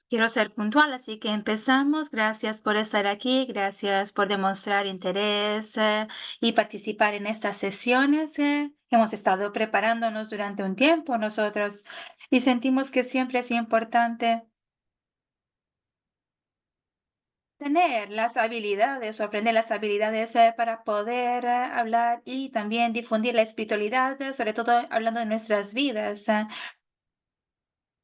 Quiero ser puntual, así que empezamos. Gracias por estar aquí, gracias por demostrar interés y participar en estas sesiones. Hemos estado preparándonos durante un tiempo nosotros y sentimos que siempre es importante tener las habilidades o aprender las habilidades para poder hablar y también difundir la espiritualidad, sobre todo hablando de nuestras vidas.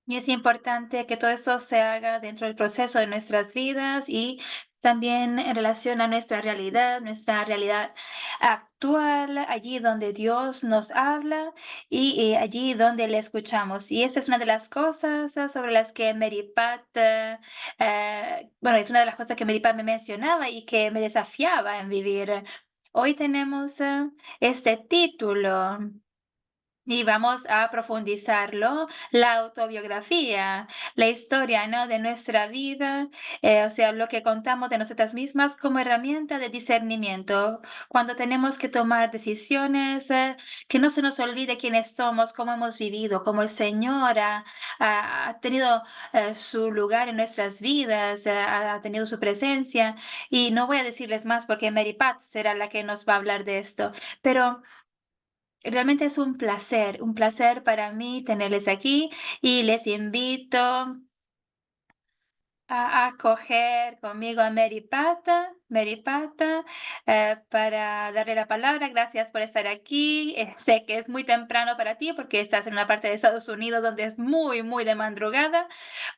Y es importante que todo esto se haga dentro del proceso de nuestras vidas y también en relación a nuestra realidad actual, allí donde Dios nos habla y allí donde le escuchamos. Y esta es una de las cosas sobre las que Mary Pat, bueno, es una de las cosas que Mary Pat me mencionaba y que me desafiaba en vivir. Hoy tenemos este título. Y vamos a profundizarlo, la autobiografía, la historia, ¿no? De nuestra vida, o sea, lo que contamos de nosotras mismas como herramienta de discernimiento. Cuando tenemos que tomar decisiones, que no se nos olvide quiénes somos, cómo hemos vivido, cómo el Señor ha tenido su lugar en nuestras vidas, ha tenido su presencia. Y no voy a decirles más porque Mary Pat será la que nos va a hablar de esto, pero realmente es un placer para mí tenerles aquí y les invito a acoger conmigo a Mary Pata, para darle la palabra. Gracias por estar aquí. Sé que es muy temprano para ti porque estás en una parte de Estados Unidos donde es muy, muy de madrugada.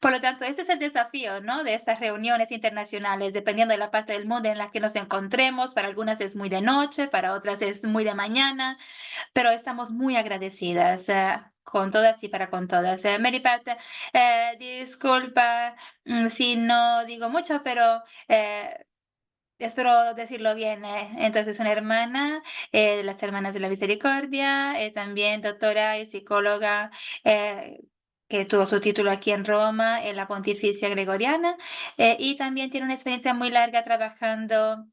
Por lo tanto, ese es el desafío, ¿no? De estas reuniones internacionales, dependiendo de la parte del mundo en la que nos encontremos. Para algunas es muy de noche, para otras es muy de mañana, pero estamos muy agradecidas con todas y para con todas. Mary Pat, disculpa si no digo mucho, pero espero decirlo bien. Entonces, una hermana de las Hermanas de la Misericordia, también doctora y psicóloga. Que tuvo su título aquí en Roma, en la Pontificia Gregoriana, y también tiene una experiencia muy larga trabajando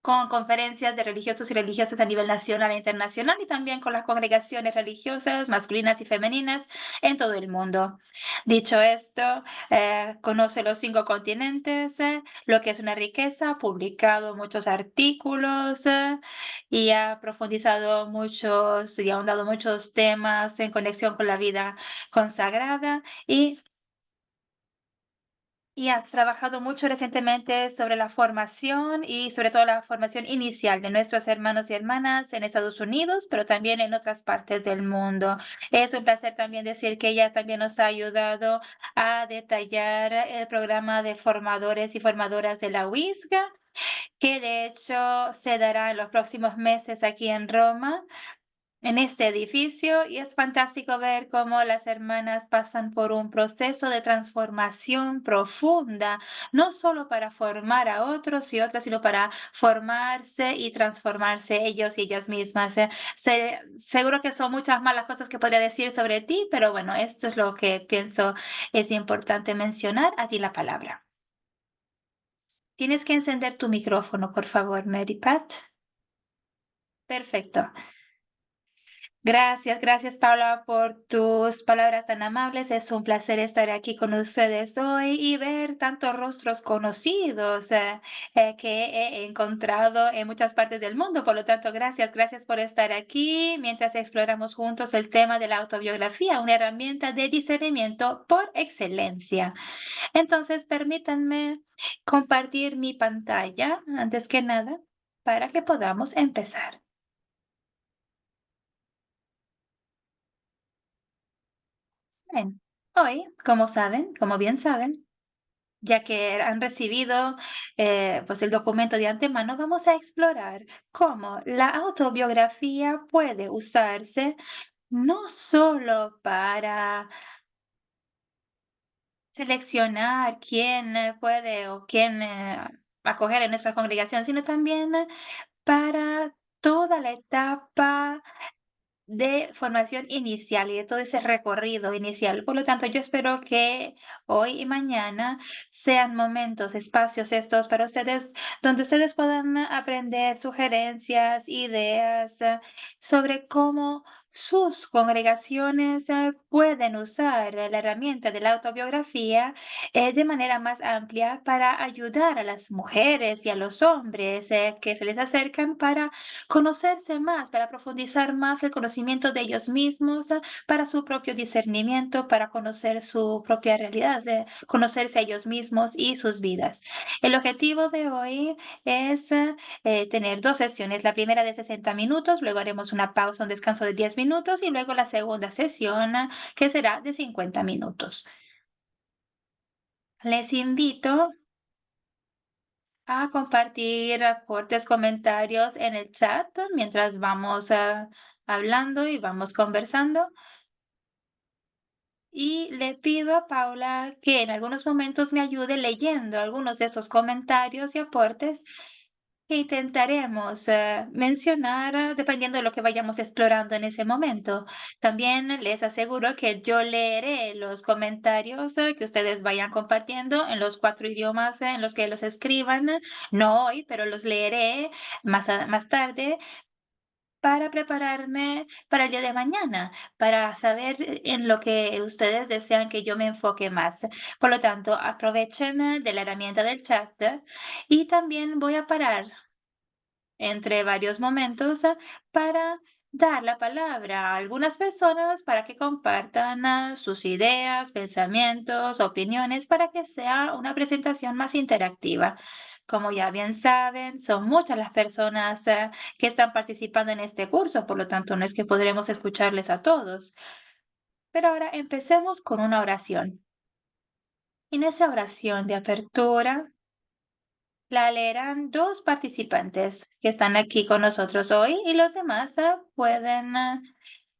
con conferencias de religiosos y religiosas a nivel nacional e internacional y también con las congregaciones religiosas masculinas y femeninas en todo el mundo. Dicho esto, conoce los 5 continentes, lo que es una riqueza, ha publicado muchos artículos y ha profundizado muchos y ha ahondado muchos temas en conexión con la vida consagrada y has trabajado mucho recientemente sobre la formación y sobre todo la formación inicial de nuestros hermanos y hermanas en Estados Unidos, pero también en otras partes del mundo. Es un placer también decir que ella también nos ha ayudado a detallar el programa de formadores y formadoras de la UISGA, que de hecho se dará en los próximos meses aquí en Roma en este edificio, y es fantástico ver cómo las hermanas pasan por un proceso de transformación profunda, no solo para formar a otros y otras, sino para formarse y transformarse ellos y ellas mismas. Seguro que son muchas más las cosas que podría decir sobre ti, pero bueno, esto es lo que pienso es importante mencionar. A ti la palabra. Tienes que encender tu micrófono, por favor, Mary Pat. Perfecto. Gracias, gracias Paula por tus palabras tan amables. Es un placer estar aquí con ustedes hoy y ver tantos rostros conocidos que he encontrado en muchas partes del mundo. Por lo tanto, gracias, gracias por estar aquí mientras exploramos juntos el tema de la autobiografía, una herramienta de discernimiento por excelencia. Entonces, permítanme compartir mi pantalla antes que nada para que podamos empezar. Bien, hoy, como saben, como bien saben, ya que han recibido pues el documento de antemano, vamos a explorar cómo la autobiografía puede usarse no solo para seleccionar quién puede o quién acoger en nuestra congregación, sino también para toda la etapa de formación inicial y de todo ese recorrido inicial. Por lo tanto, yo espero que hoy y mañana sean momentos, espacios estos para ustedes, donde ustedes puedan aprender sugerencias, ideas sobre cómo sus congregaciones pueden usar la herramienta de la autobiografía de manera más amplia para ayudar a las mujeres y a los hombres que se les acercan para conocerse más, para profundizar más el conocimiento de ellos mismos, para su propio discernimiento, para conocer su propia realidad, de conocerse a ellos mismos y sus vidas. El objetivo de hoy es tener 2 sesiones, la primera de 60 minutos, luego haremos una pausa, un descanso de 10 minutos y luego la segunda sesión, que será de 50 minutos. Les invito a compartir aportes, comentarios en el chat mientras vamos, hablando y vamos conversando. Y le pido a Paula que en algunos momentos me ayude leyendo algunos de esos comentarios y aportes que intentaremos mencionar dependiendo de lo que vayamos explorando en ese momento. También les aseguro que yo leeré los comentarios que ustedes vayan compartiendo en los 4 idiomas en los que los escriban. No hoy, pero los leeré más tarde para prepararme para el día de mañana, para saber en lo que ustedes desean que yo me enfoque más. Por lo tanto, aprovechen de la herramienta del chat y también voy a parar entre varios momentos para dar la palabra a algunas personas para que compartan sus ideas, pensamientos, opiniones, para que sea una presentación más interactiva. Como ya bien saben, son muchas las personas que están participando en este curso, por lo tanto no es que podremos escucharles a todos. Pero ahora empecemos con una oración. En esa oración de apertura, la leerán 2 participantes que están aquí con nosotros hoy y los demás pueden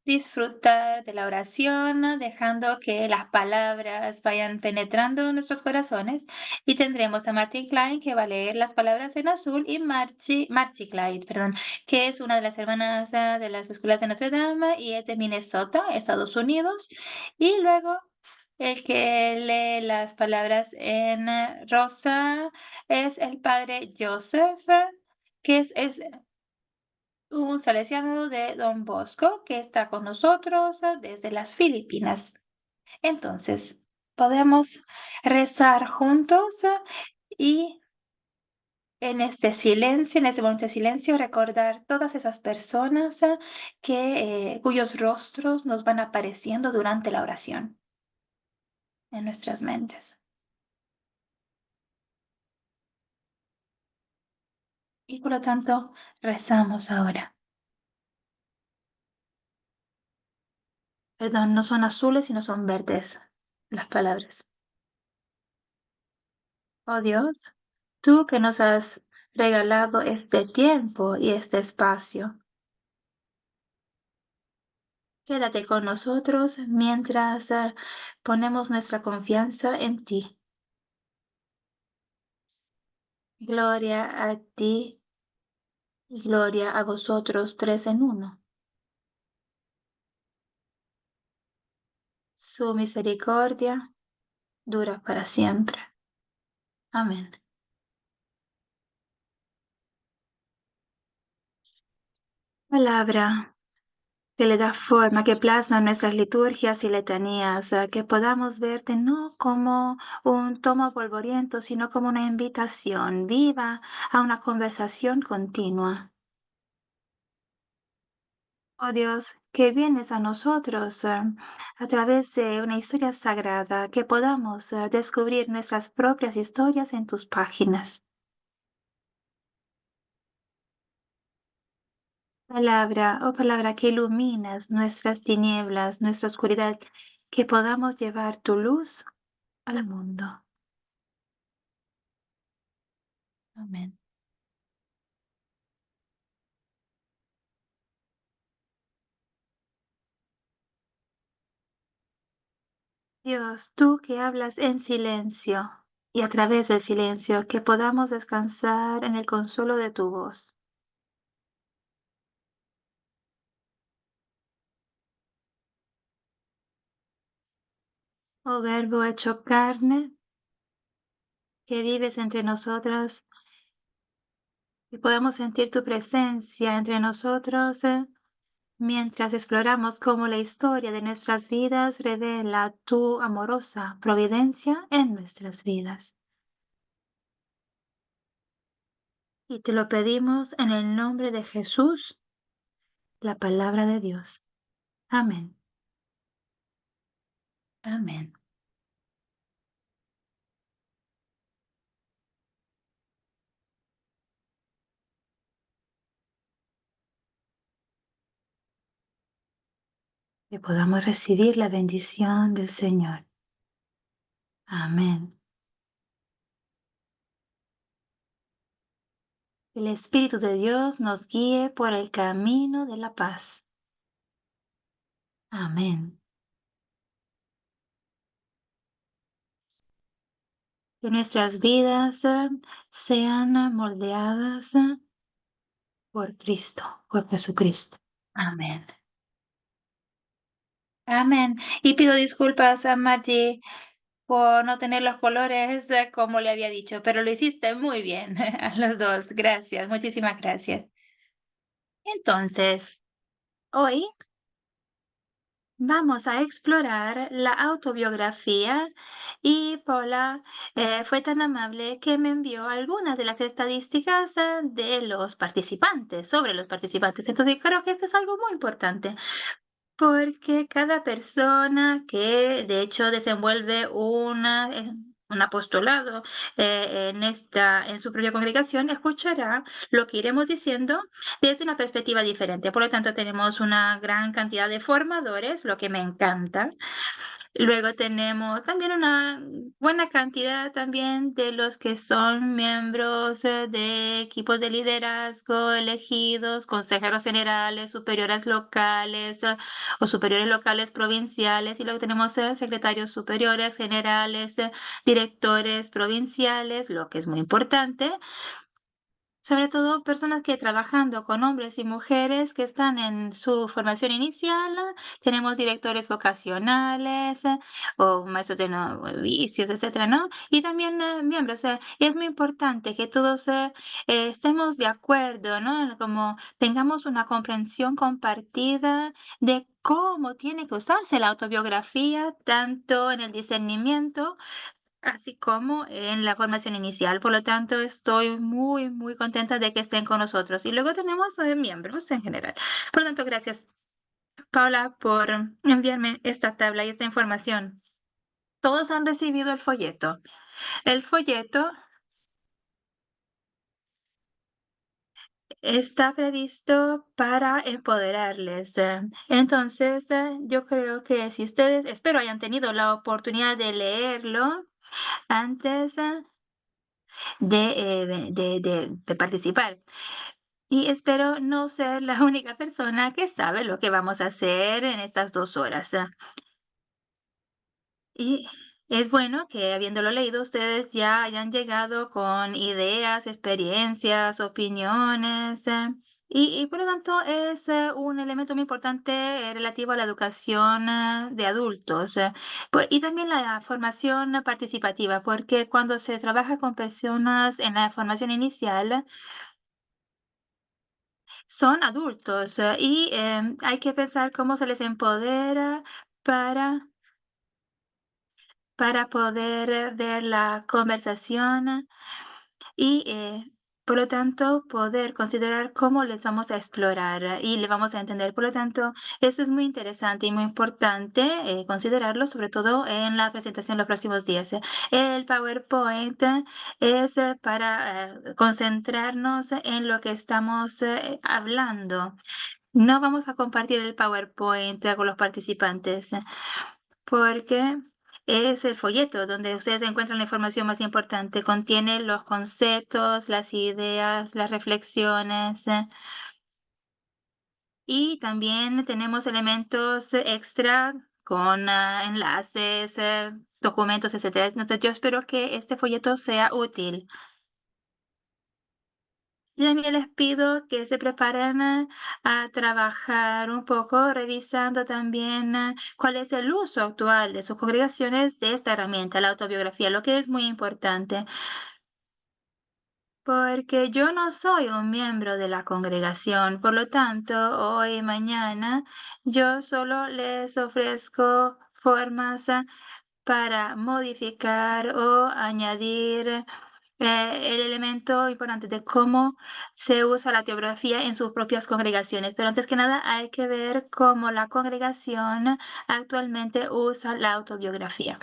disfrutar de la oración, dejando que las palabras vayan penetrando en nuestros corazones. Y tendremos a Martin Klein que va a leer las palabras en azul y Marchi Clyde, perdón, que es una de las hermanas de las escuelas de Notre Dame y es de Minnesota, Estados Unidos. Y luego el que lee las palabras en rosa es el padre Joseph, que es un salesiano de Don Bosco, que está con nosotros desde las Filipinas. Entonces, podemos rezar juntos y en este silencio, en este momento de silencio, recordar todas esas personas cuyos rostros nos van apareciendo durante la oración en nuestras mentes. Y por lo tanto, rezamos ahora. Perdón, no son azules, sino son verdes las palabras. Oh Dios, tú que nos has regalado este tiempo y este espacio, quédate con nosotros mientras ponemos nuestra confianza en ti. Gloria a ti y gloria a vosotros tres en uno. Su misericordia dura para siempre. Amén. Palabra que le da forma, que plasma nuestras liturgias y letanías, que podamos verte no como un tomo polvoriento, sino como una invitación viva a una conversación continua. Oh Dios, que vienes a nosotros a través de una historia sagrada, que podamos descubrir nuestras propias historias en tus páginas. Palabra, oh palabra que iluminas nuestras tinieblas, nuestra oscuridad, que podamos llevar tu luz al mundo. Amén. Dios, tú que hablas en silencio y a través del silencio, que podamos descansar en el consuelo de tu voz. Oh Verbo hecho carne, que vives entre nosotras, y podemos sentir tu presencia entre nosotros mientras exploramos cómo la historia de nuestras vidas revela tu amorosa providencia en nuestras vidas. Y te lo pedimos en el nombre de Jesús, la palabra de Dios. Amén. Amén. Que podamos recibir la bendición del Señor. Amén. El Espíritu de Dios nos guíe por el camino de la paz. Amén. Que nuestras vidas sean moldeadas por Cristo, por Jesucristo. Amén. Amén. Y pido disculpas a Maggie por no tener los colores como le había dicho, pero lo hiciste muy bien a los dos. Gracias, muchísimas gracias. Entonces, hoy vamos a explorar la autobiografía y Paula fue tan amable que me envió algunas de las estadísticas de los participantes, sobre los participantes. Entonces creo que esto es algo muy importante. Porque cada persona que de hecho desenvuelve un apostolado en su propia congregación escuchará lo que iremos diciendo desde una perspectiva diferente. Por lo tanto, tenemos una gran cantidad de formadores, lo que me encanta. Luego tenemos también una buena cantidad también de los que son miembros de equipos de liderazgo elegidos, consejeros generales, superiores locales o superiores locales provinciales. Y luego tenemos secretarios superiores generales, directores provinciales, lo que es muy importante. Sobre todo personas que trabajando con hombres y mujeres que están en su formación inicial, tenemos directores vocacionales o maestros de novicios, etcétera, ¿no? Y también miembros. Y es muy importante que todos estemos de acuerdo, ¿no? Como tengamos una comprensión compartida de cómo tiene que usarse la autobiografía, tanto en el discernimiento así como en la formación inicial. Por lo tanto, estoy muy, muy contenta de que estén con nosotros. Y luego tenemos miembros en general. Por lo tanto, gracias, Paula, por enviarme esta tabla y esta información. Todos han recibido el folleto. El folleto está previsto para empoderarles. Entonces, yo creo que si ustedes, espero hayan tenido la oportunidad de leerlo antes de participar. Y espero no ser la única persona que sabe lo que vamos a hacer en estas 2 horas. Y es bueno que habiéndolo leído ustedes ya hayan llegado con ideas, experiencias, opiniones. Y por lo tanto es un elemento muy importante relativo a la educación de adultos y también la formación participativa, porque cuando se trabaja con personas en la formación inicial, son adultos y hay que pensar cómo se les empodera para, para poder ver la conversación y por lo tanto poder considerar cómo les vamos a explorar y le vamos a entender. Por lo tanto, eso es muy interesante y muy importante considerarlo, sobre todo en la presentación los próximos días. El PowerPoint es para concentrarnos en lo que estamos hablando. No vamos a compartir el PowerPoint con los participantes porque es el folleto donde ustedes encuentran la información más importante. Contiene los conceptos, las ideas, las reflexiones y también tenemos elementos extra con enlaces, documentos, etcétera. Entonces, yo espero que este folleto sea útil. Y también les pido que se preparen a trabajar un poco, revisando también cuál es el uso actual de sus congregaciones de esta herramienta, la autobiografía, lo que es muy importante. Porque yo no soy un miembro de la congregación, por lo tanto, hoy y mañana yo solo les ofrezco formas para modificar o añadir el elemento importante de cómo se usa la teografía en sus propias congregaciones. Pero antes que nada hay que ver cómo la congregación actualmente usa la autobiografía.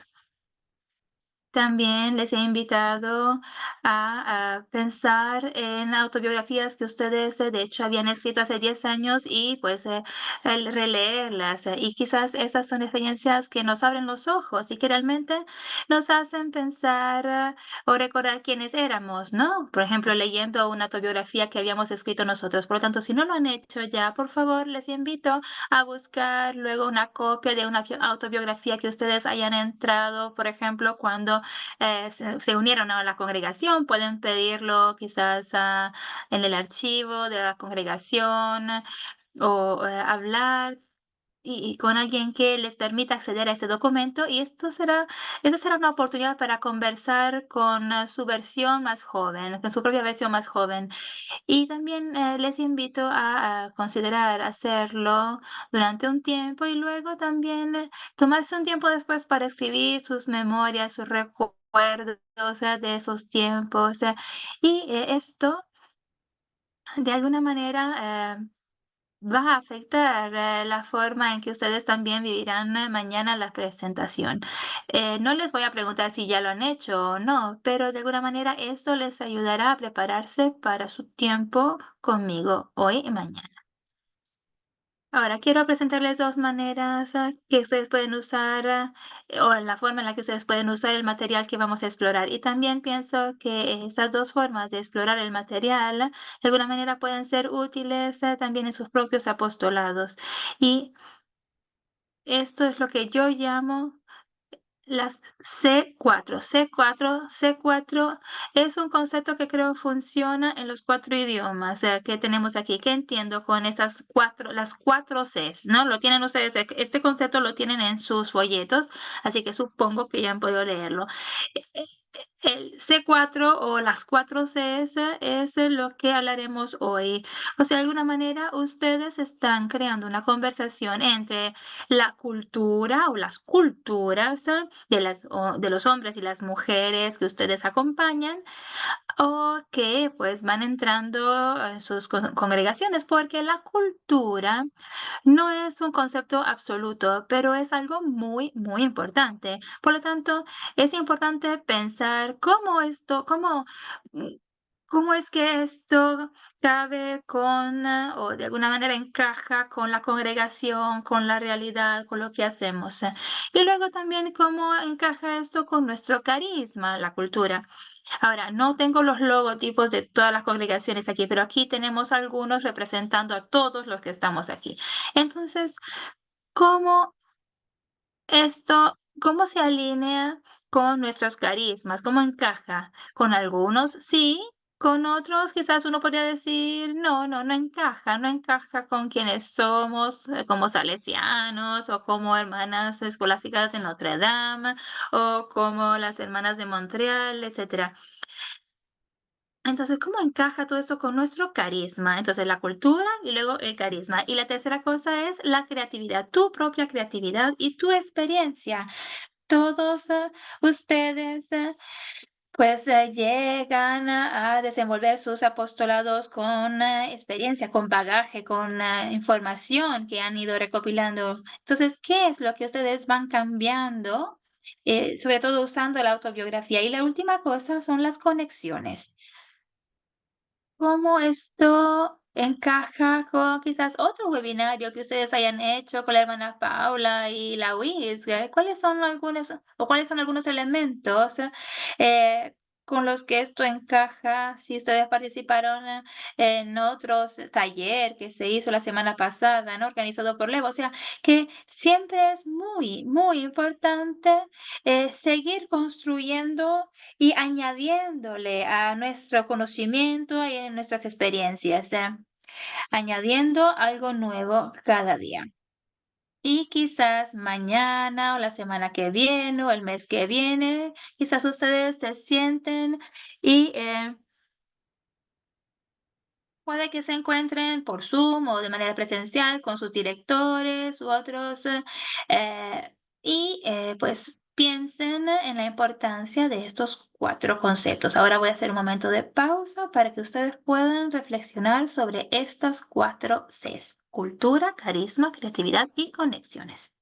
También les he invitado a pensar en autobiografías que ustedes, de hecho, habían escrito hace 10 años y pues el releerlas. Y quizás esas son experiencias que nos abren los ojos y que realmente nos hacen pensar o recordar quiénes éramos, ¿no? Por ejemplo, leyendo una autobiografía que habíamos escrito nosotros. Por lo tanto, si no lo han hecho ya, por favor, les invito a buscar luego una copia de una autobiografía que ustedes hayan entrado, por ejemplo, cuando se unieron a la congregación, pueden pedirlo quizás en el archivo de la congregación o hablar y con alguien que les permita acceder a este documento y esa será una oportunidad para conversar con su versión más joven, con su propia versión más joven. Y también les invito a considerar hacerlo durante un tiempo y luego también tomarse un tiempo después para escribir sus memorias, sus recuerdos de esos tiempos. Y esto de alguna manera va a afectar la forma en que ustedes también vivirán mañana la presentación. No les voy a preguntar si ya lo han hecho o no, pero de alguna manera esto les ayudará a prepararse para su tiempo conmigo hoy y mañana. Ahora quiero presentarles dos maneras que ustedes pueden usar o la forma en la que ustedes pueden usar el material que vamos a explorar. Y también pienso que estas dos formas de explorar el material de alguna manera pueden ser útiles también en sus propios apostolados. Y esto es lo que yo llamo las C4. C4 es un concepto que creo funciona en los 4 idiomas, que tenemos aquí. ¿Qué entiendo con estas 4 las 4 Cs, no? Lo tienen ustedes, este concepto lo tienen en sus folletos, así que supongo que ya han podido leerlo. E el C4 o las 4 Cs es lo que hablaremos hoy. O sea, de alguna manera, ustedes están creando una conversación entre la cultura o las culturas de los hombres y las mujeres que ustedes acompañan o que pues van entrando en sus congregaciones, porque la cultura no es un concepto absoluto, pero es algo muy, muy importante. Por lo tanto, es importante pensar mm, cómo es que esto cabe con, o de alguna manera encaja con la congregación, con la realidad, con lo que hacemos. Y luego también cómo encaja esto con nuestro carisma, la cultura. Ahora, no tengo los logotipos de todas las congregaciones aquí, pero aquí tenemos algunos representando a todos los que estamos aquí. Entonces, ¿cómo cómo se alinea con nuestros carismas? ¿Cómo encaja? Con algunos sí, con otros quizás uno podría decir, no, no, no encaja con quienes somos, como salesianos o como hermanas escolásticas de Notre Dame o como las hermanas de Montreal, etcétera. Entonces, ¿cómo encaja todo esto con nuestro carisma? Entonces, la cultura y luego el carisma. Y la tercera cosa es la creatividad, tu propia creatividad y tu experiencia. Todos ustedes pues llegan a desenvolver sus apostolados con experiencia, con bagaje, con información que han ido recopilando. Entonces, ¿qué es lo que ustedes van cambiando? Sobre todo usando la autobiografía. Y la última cosa son las conexiones. ¿Cómo esto encaja con quizás otro webinario que ustedes hayan hecho con la hermana Paula y la Wiz? ¿Cuáles son algunos o cuáles son algunos elementos con los que esto encaja? Si ustedes participaron en otros taller que se hizo la semana pasada, ¿no? Organizado por Levo. O sea, que siempre es muy, muy importante seguir construyendo y añadiéndole a nuestro conocimiento y a nuestras experiencias, añadiendo algo nuevo cada día. Y quizás mañana o la semana que viene o el mes que viene, quizás ustedes se sienten y puede que se encuentren por Zoom o de manera presencial con sus directores u otros, pues piensen en la importancia de estos 4 conceptos. Ahora voy a hacer un momento de pausa para que ustedes puedan reflexionar sobre estas 4 Cs: cultura, carisma, creatividad y conexiones.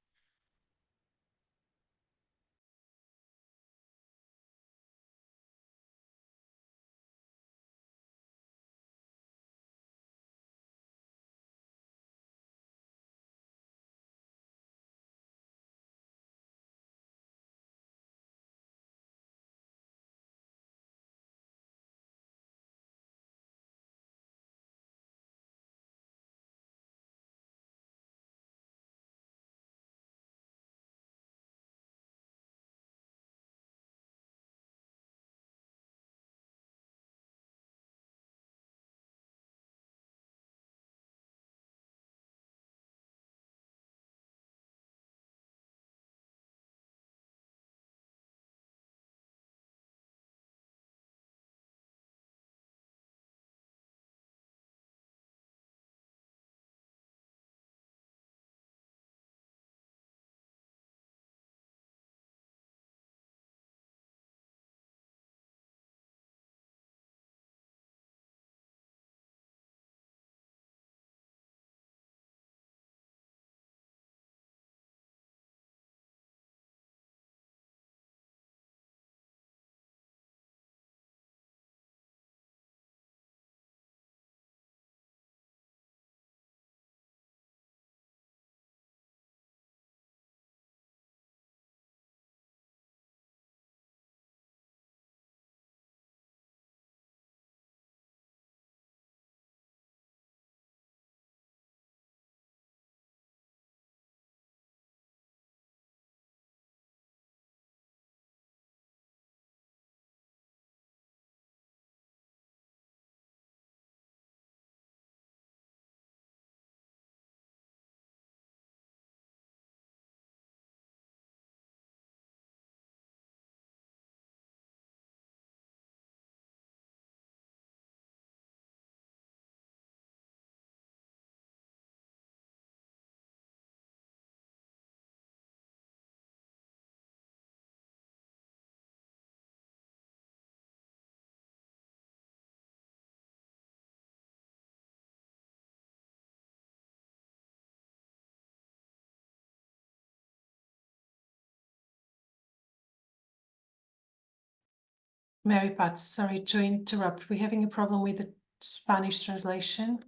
Mary Pat, sorry to interrupt. We're having a problem with the Spanish translation.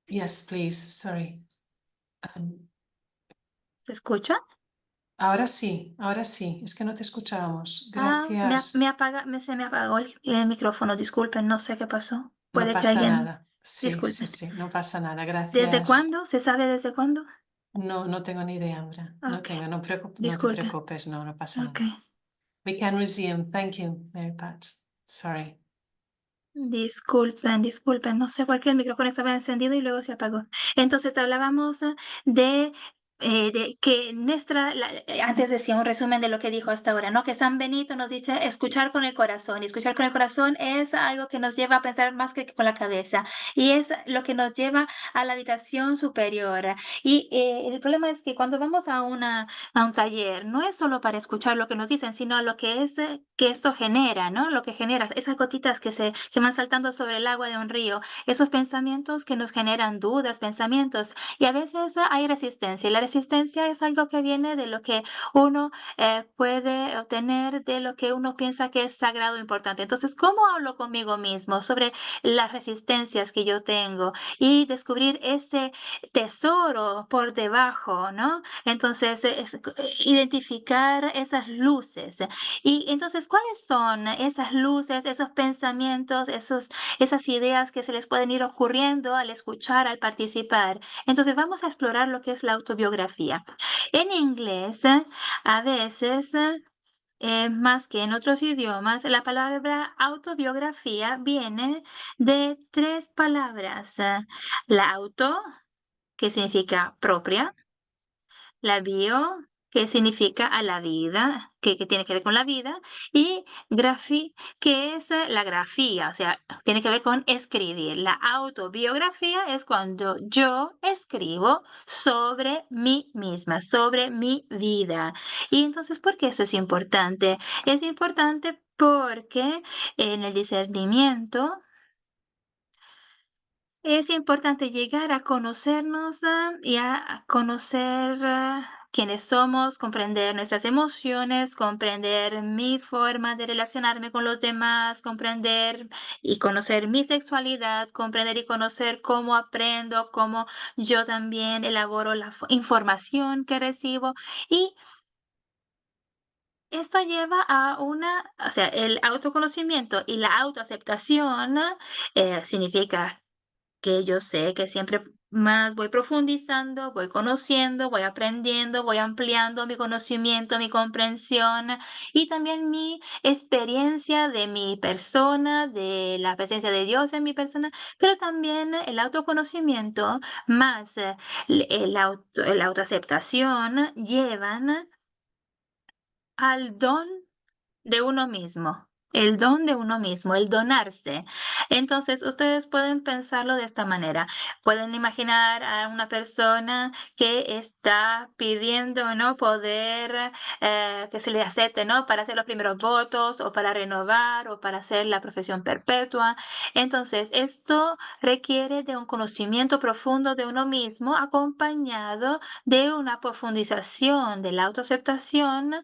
Yes, please. Sorry. ¿Se escucha? Ahora sí, ahora sí. Es que no te escuchábamos. Me Gracias. se me apagó el micrófono, disculpen, no sé qué pasó. No Puede que pasa alguien, nada. Sí, sí, disculpen. sí, no pasa nada. ¿Desde Gracias. cuándo? ¿Se sabe desde cuándo? No, no tengo ni idea, Ambra. No Ok, tengo, no te disculpen. preocupes, no pasa Ok. nada. We can resume. Thank you, Mary Pat. Sorry. Disculpen, no sé por qué el micrófono estaba encendido y luego se apagó. Entonces hablábamos de, de que antes decía un resumen de lo que dijo hasta ahora, ¿no? Que San Benito nos dice escuchar con el corazón, y escuchar con el corazón es algo que nos lleva a pensar más que con la cabeza, y es lo que nos lleva a la habitación superior. Y el problema es que cuando vamos a un taller, no es solo para escuchar lo que nos dicen, sino lo que es que esto genera, ¿no? Lo que genera, esas gotitas que van saltando sobre el agua de un río, esos pensamientos que nos generan dudas, pensamientos, y a veces hay resistencia, y la resistencia es algo que viene de lo que uno puede obtener, de lo que uno piensa que es sagrado e importante. Entonces, ¿cómo hablo conmigo mismo sobre las resistencias que yo tengo y descubrir ese tesoro por debajo, ¿no? Entonces, identificar esas luces. Y entonces, ¿cuáles son esas luces, esos pensamientos, esas ideas que se les pueden ir ocurriendo al escuchar, al participar? Entonces, vamos a explorar lo que es la autobiografía. En inglés, a veces, más que en otros idiomas, la palabra autobiografía viene de 3 palabras. La auto, que significa propia, la bio que significa a la vida, que tiene que ver con la vida, y grafi, que es la grafía, o sea, tiene que ver con escribir. La autobiografía es cuando yo escribo sobre mí misma, sobre mi vida. Y entonces, ¿por qué eso es importante? Es importante porque en el discernimiento es importante llegar a conocernos, y a conocer, quiénes somos, comprender nuestras emociones, comprender mi forma de relacionarme con los demás, comprender y conocer mi sexualidad, comprender y conocer cómo aprendo, cómo yo también elaboro la información que recibo. Y esto lleva a o sea, el autoconocimiento y la autoaceptación significa que yo sé que siempre más voy profundizando, voy conociendo, voy aprendiendo, voy ampliando mi conocimiento, mi comprensión y también mi experiencia de mi persona, de la presencia de Dios en mi persona, pero también el autoconocimiento más la autoaceptación llevan al don de uno mismo, el don de uno mismo, el donarse. Entonces, ustedes pueden pensarlo de esta manera. Pueden imaginar a una persona que está pidiendo, ¿no? Poder que se le acepte, ¿no? Para hacer los primeros votos o para renovar o para hacer la profesión perpetua. Entonces, esto requiere de un conocimiento profundo de uno mismo acompañado de una profundización de la autoaceptación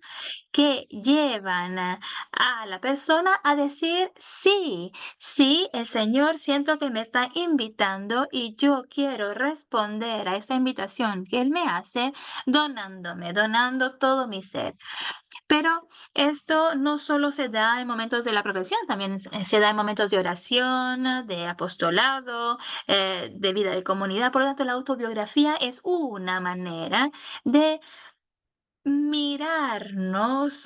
que llevan a la persona a decir, sí, sí, el Señor siento que me está invitando y yo quiero responder a esa invitación que Él me hace donándome, donando todo mi ser. Pero esto no solo se da en momentos de la profesión, también se da en momentos de oración, de apostolado, de vida de comunidad. Por lo tanto, la autobiografía es una manera de mirarnos,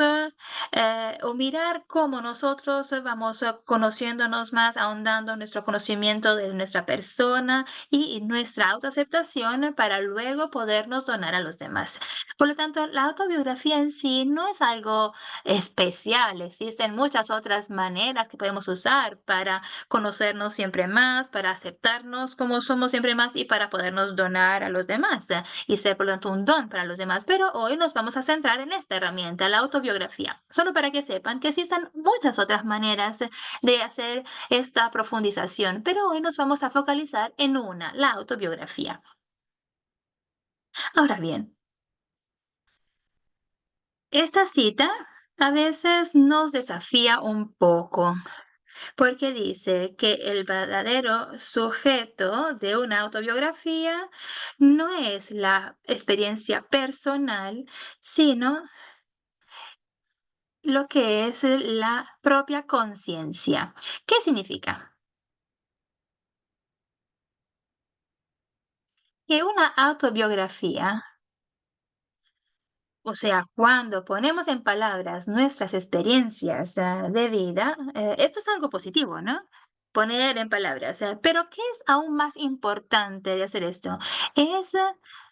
o mirar cómo nosotros vamos conociéndonos más, ahondando en nuestro conocimiento de nuestra persona y nuestra autoaceptación para luego podernos donar a los demás. Por lo tanto, la autobiografía en sí no es algo especial. Existen muchas otras maneras que podemos usar para conocernos siempre más, para aceptarnos como somos siempre más y para podernos donar a los demás y ser, por lo tanto, un don para los demás. Pero hoy nos vamos a centrar en esta herramienta, la autobiografía, solo para que sepan que existen muchas otras maneras de hacer esta profundización, pero hoy nos vamos a focalizar en una, la autobiografía. Ahora bien, esta cita a veces nos desafía un poco, porque dice que el verdadero sujeto de una autobiografía no es la experiencia personal, sino lo que es la propia conciencia. ¿Qué significa? Que una autobiografía, o sea, cuando ponemos en palabras nuestras experiencias de vida, esto es algo positivo, ¿no? Poner en palabras. Pero ¿qué es aún más importante de hacer esto? Es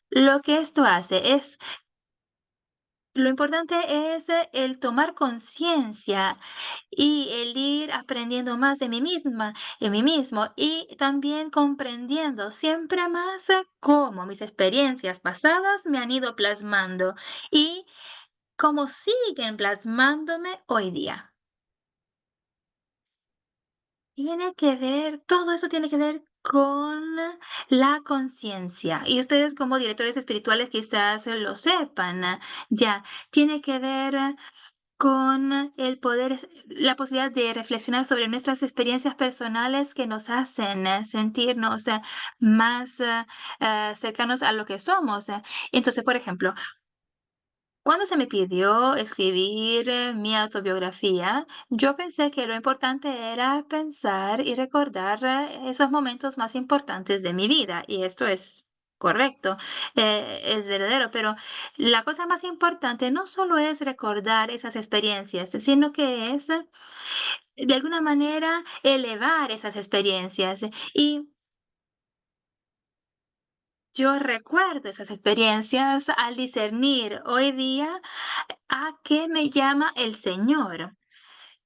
lo que esto hace, es lo importante es el tomar conciencia y el ir aprendiendo más de mí misma, de mí mismo y también comprendiendo siempre más cómo mis experiencias pasadas me han ido plasmando y cómo siguen plasmándome hoy día. Tiene que ver, todo eso tiene que ver con la conciencia. Y ustedes como directores espirituales quizás lo sepan, ya, tiene que ver con el poder, la posibilidad de reflexionar sobre nuestras experiencias personales que nos hacen sentirnos más cercanos a lo que somos. Entonces, por ejemplo, cuando se me pidió escribir mi autobiografía, yo pensé que lo importante era pensar y recordar esos momentos más importantes de mi vida, y esto es correcto, es verdadero, pero la cosa más importante no solo es recordar esas experiencias, sino que es, de alguna manera, elevar esas experiencias. Y yo recuerdo esas experiencias al discernir hoy día a qué me llama el Señor.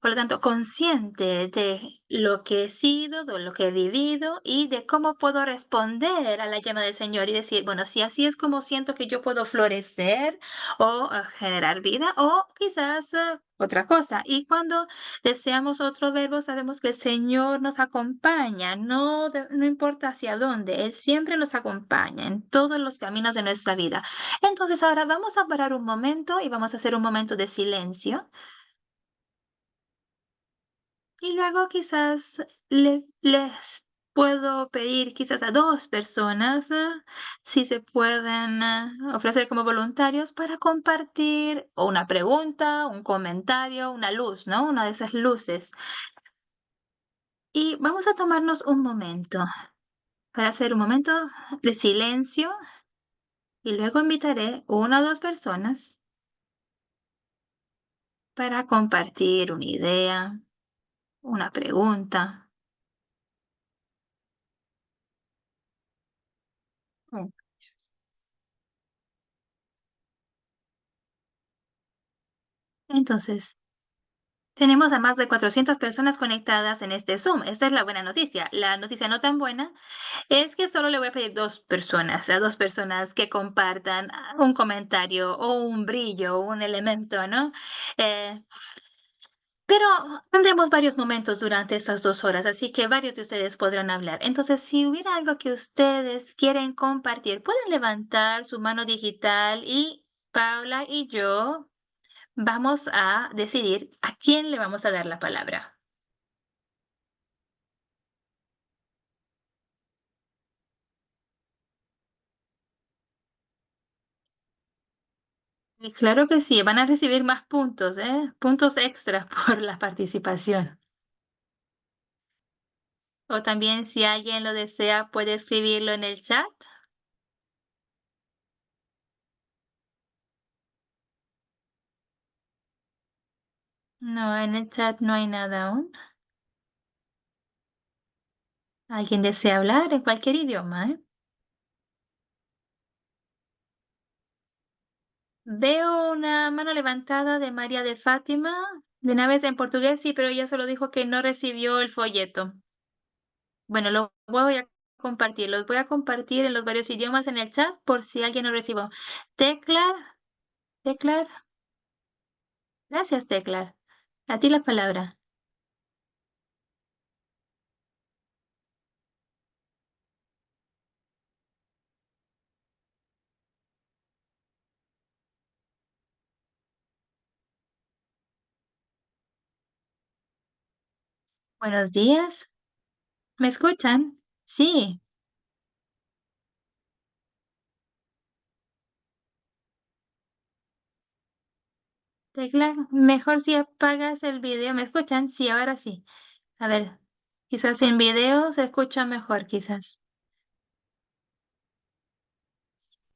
Por lo tanto, consciente de lo que he sido, de lo que he vivido y de cómo puedo responder a la llama del Señor y decir, bueno, si así es como siento que yo puedo florecer o generar vida o quizás otra cosa. Y cuando deseamos otro verbo, sabemos que el Señor nos acompaña, no, no importa hacia dónde, Él siempre nos acompaña en todos los caminos de nuestra vida. Entonces, ahora vamos a parar un momento y vamos a hacer un momento de silencio. Y luego quizás les puedo pedir quizás a 2 personas, si se pueden, ofrecer como voluntarios para compartir o una pregunta, un comentario, una luz, ¿no? Una de esas luces. Y vamos a tomarnos un momento para hacer un momento de silencio y luego invitaré 1 o 2 personas para compartir una idea, una pregunta. Mm. Entonces, tenemos a más de 400 personas conectadas en este Zoom. Esta es la buena noticia. La noticia no tan buena es que solo le voy a pedir 2 personas, a 2 personas que compartan un comentario o un brillo, un elemento, ¿no? Eh, pero tendremos varios momentos durante estas 2 horas, así que varios de ustedes podrán hablar. Entonces, si hubiera algo que ustedes quieren compartir, pueden levantar su mano digital y Paula y yo vamos a decidir a quién le vamos a dar la palabra. Y claro que sí, van a recibir más puntos, ¿eh? Puntos extras por la participación. O también, si alguien lo desea, puede escribirlo en el chat. No, en el chat no hay nada aún. ¿Alguien desea hablar en cualquier idioma, Veo una mano levantada de María de Fátima, de una vez en portugués, sí, pero ella solo dijo que no recibió el folleto. Bueno, lo voy a compartir, los voy a compartir en los varios idiomas en el chat por si alguien no recibió. Tecla, Tecla, gracias, Tecla. A ti la palabra. Buenos días. ¿Me escuchan? Sí, Tecla, mejor si apagas el video. ¿Me escuchan? Sí, ahora sí. A ver, quizás sin video se escucha mejor, quizás.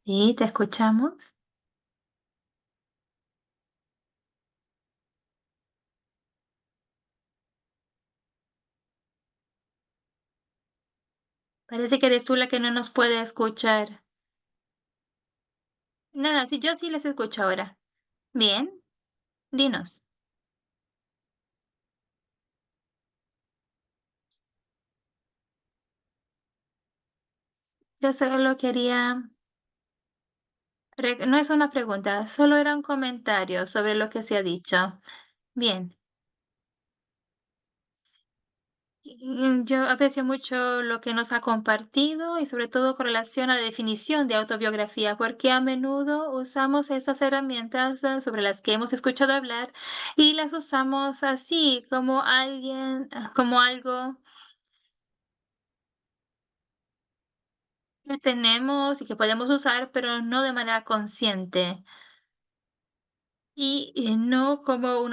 Sí, te escuchamos. Parece que eres tú la que no nos puede escuchar. No, no, sí, yo sí les escucho ahora. Bien, dinos. Yo solo quería, no es una pregunta, solo era un comentario sobre lo que se ha dicho. Bien. Yo aprecio mucho lo que nos ha compartido y sobre todo con relación a la definición de autobiografía, porque a menudo usamos estas herramientas sobre las que hemos escuchado hablar y las usamos así como alguien, como algo que tenemos y que podemos usar, pero no de manera consciente. Y no como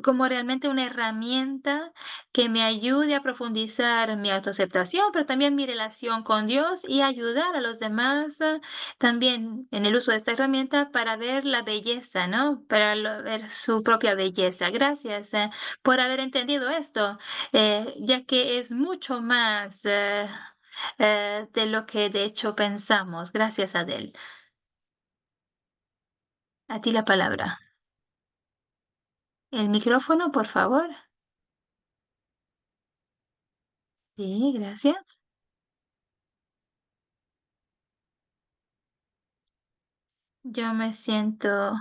como realmente una herramienta que me ayude a profundizar mi autoaceptación, pero también mi relación con Dios y ayudar a los demás, también en el uso de esta herramienta para ver la belleza, ¿no? Para ver su propia belleza. Gracias, por haber entendido esto, ya que es mucho más, de lo que de hecho pensamos. Gracias, Adele. A ti la palabra. El micrófono, por favor. Sí, gracias. Yo me siento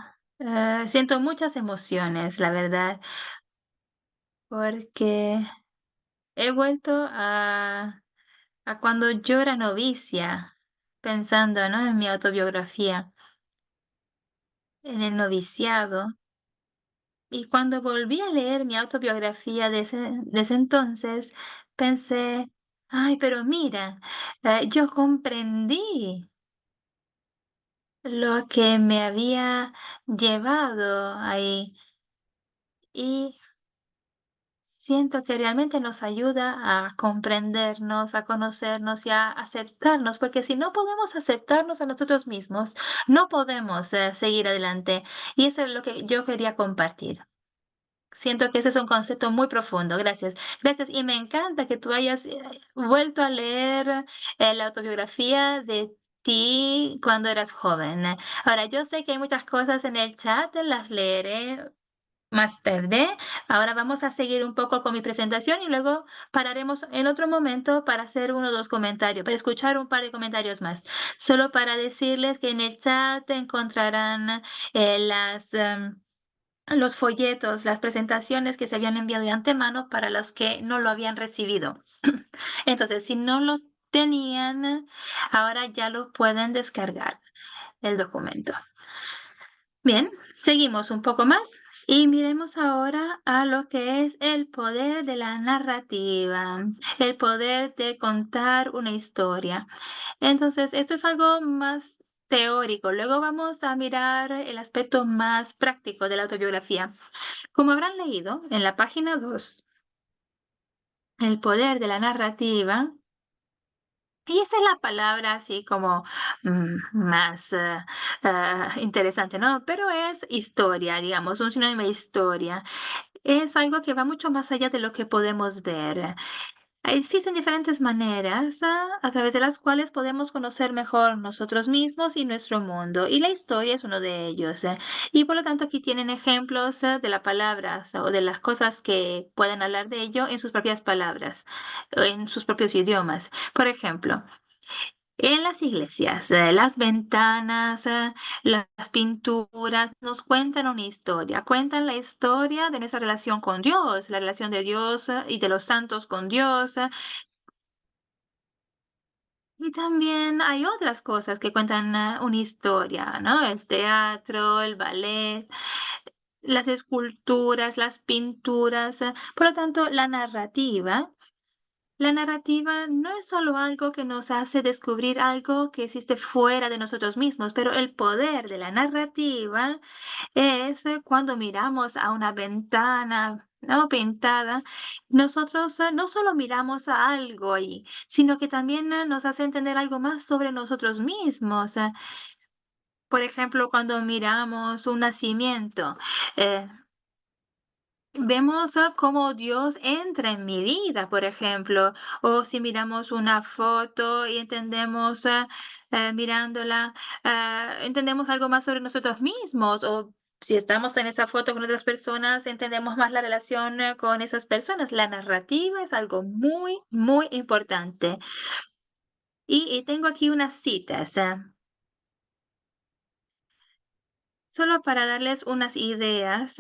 muchas emociones, la verdad, porque he vuelto a cuando yo era novicia, pensando, ¿no? En mi autobiografía, en el noviciado. Y cuando volví a leer mi autobiografía de ese entonces, pensé, ay, pero mira, yo comprendí lo que me había llevado ahí y siento que realmente nos ayuda a comprendernos, a conocernos y a aceptarnos, porque si no podemos aceptarnos a nosotros mismos, no podemos seguir adelante. Y eso es lo que yo quería compartir. Siento que ese es un concepto muy profundo. Gracias. Gracias. Y me encanta que tú hayas vuelto a leer la autobiografía de ti cuando eras joven. Ahora, yo sé que hay muchas cosas en el chat, las leeré más tarde. Ahora vamos a seguir un poco con mi presentación y luego pararemos en otro momento para hacer uno o dos comentarios, para escuchar un par de comentarios más. Solo para decirles que en el chat encontrarán los folletos, las presentaciones que se habían enviado de antemano para los que no lo habían recibido. Entonces, si no lo tenían, ahora ya lo pueden descargar el documento. Bien, seguimos un poco más y miremos ahora a lo que es el poder de la narrativa, el poder de contar una historia. Entonces, esto es algo más teórico. Luego vamos a mirar el aspecto más práctico de la autobiografía. Como habrán leído en la página 2, el poder de la narrativa. Y esa es la palabra así como más interesante, ¿no? Pero es historia, digamos, un sinónimo de historia. Es algo que va mucho más allá de lo que podemos ver. Existen diferentes maneras a través de las cuales podemos conocer mejor nosotros mismos y nuestro mundo, y la historia es uno de ellos. Y por lo tanto aquí tienen ejemplos de las palabras o de las cosas que pueden hablar de ello en sus propias palabras, o en sus propios idiomas. Por ejemplo, en las iglesias, las ventanas, las pinturas nos cuentan una historia, cuentan la historia de nuestra relación con Dios, la relación de Dios y de los santos con Dios. Y también hay otras cosas que cuentan una historia, ¿no? El teatro, el ballet, las esculturas, las pinturas. Por lo tanto, la narrativa no es solo algo que nos hace descubrir algo que existe fuera de nosotros mismos, pero el poder de la narrativa es cuando miramos a una ventana, ¿no? Pintada, nosotros no solo miramos a algo ahí, sino que también nos hace entender algo más sobre nosotros mismos. Por ejemplo, cuando miramos un nacimiento, eh, vemos cómo Dios entra en mi vida, por ejemplo, o si miramos una foto y entendemos, mirándola, entendemos algo más sobre nosotros mismos, o si estamos en esa foto con otras personas, entendemos más la relación con esas personas. La narrativa es algo muy, muy importante. Y tengo aquí unas citas, solo para darles unas ideas.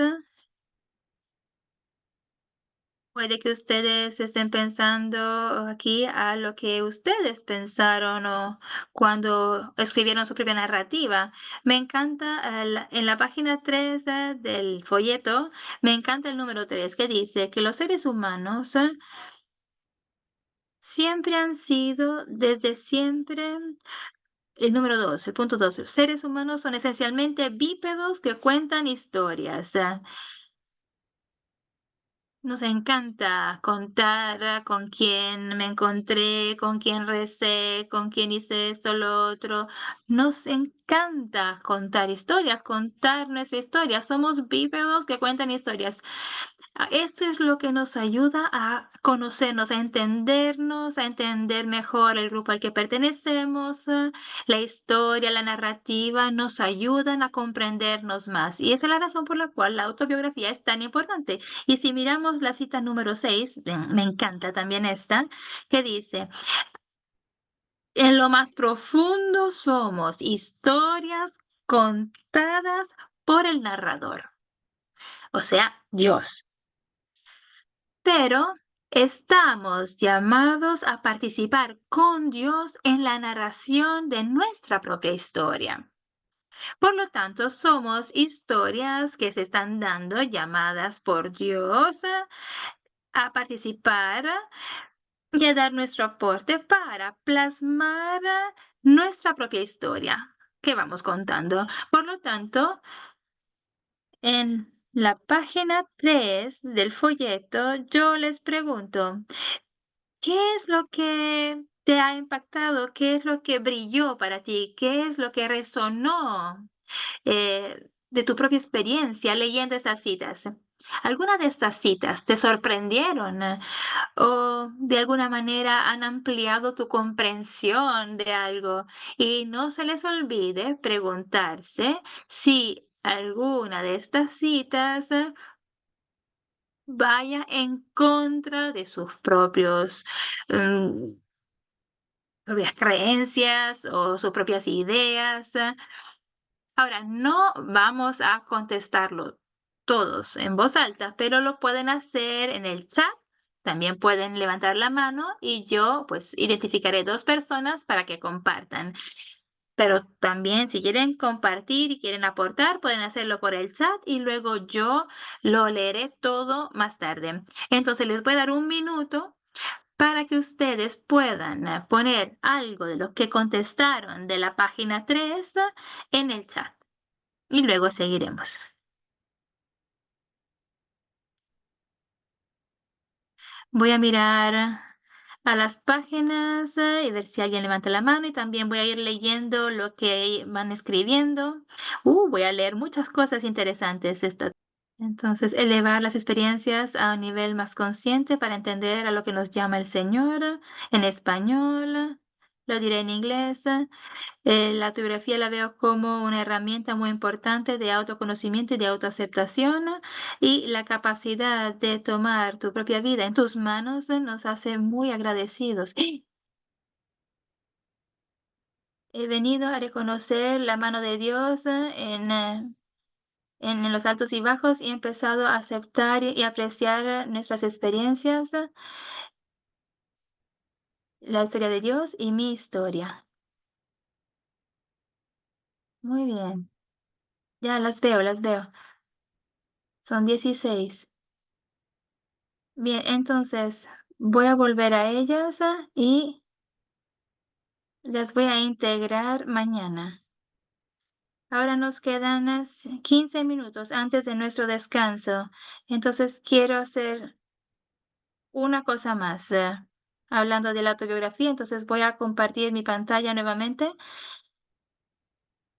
Puede que ustedes estén pensando aquí a lo que ustedes pensaron o cuando escribieron su propia narrativa. Me encanta en la página 3 del folleto, me encanta el número 3 que dice que los seres humanos siempre han sido, desde siempre, el número 2, el punto 2, los seres humanos son esencialmente bípedos que cuentan historias. Nos encanta contar con quién me encontré, con quién recé, con quién hice esto, lo otro. Nos encanta contar historias, contar nuestra historia. Somos bípedos que cuentan historias. Esto es lo que nos ayuda a conocernos, a entender mejor el grupo al que pertenecemos. La historia, la narrativa nos ayudan a comprendernos más. Y esa es la razón por la cual la autobiografía es tan importante. Y si miramos la cita número 6, me encanta también esta, que dice, en lo más profundo somos historias contadas por el narrador, o sea, Dios. Pero estamos llamados a participar con Dios en la narración de nuestra propia historia. Por lo tanto, somos historias que se están dando llamadas por Dios a participar y a dar nuestro aporte para plasmar nuestra propia historia que vamos contando. Por lo tanto, en la página 3 del folleto, yo les pregunto, ¿qué es lo que te ha impactado? ¿Qué es lo que brilló para ti? ¿Qué es lo que resonó de tu propia experiencia leyendo esas citas? ¿Alguna de estas citas te sorprendieron o de alguna manera han ampliado tu comprensión de algo? Y no se les olvide preguntarse si alguna de estas citas vaya en contra de sus mm, propias creencias o sus propias ideas. Ahora, no vamos a contestarlo todos en voz alta, pero lo pueden hacer en el chat. También pueden levantar la mano y yo pues identificaré dos personas para que compartan. Pero también si quieren compartir y quieren aportar, pueden hacerlo por el chat y luego yo lo leeré todo más tarde. Entonces les voy a dar un minuto para que ustedes puedan poner algo de lo que contestaron de la página 3 en el chat y luego seguiremos. Voy a mirar a las páginas y ver si alguien levanta la mano y también voy a ir leyendo lo que van escribiendo. Voy a leer muchas cosas interesantes esta. Entonces, elevar las experiencias a un nivel más consciente para entender a lo que nos llama el Señor en español. Lo diré en inglés. La autobiografía la veo como una herramienta muy importante de autoconocimiento y de autoaceptación, y la capacidad de tomar tu propia vida en tus manos nos hace muy agradecidos. He venido a reconocer la mano de Dios en los altos y bajos y he empezado a aceptar y apreciar nuestras experiencias, la historia de Dios y mi historia. Muy bien, ya las veo, las veo. Son 16. Bien, entonces voy a volver a ellas y las voy a integrar mañana. Ahora nos quedan 15 minutos antes de nuestro descanso. Entonces quiero hacer una cosa más. Hablando de la autobiografía, entonces voy a compartir mi pantalla nuevamente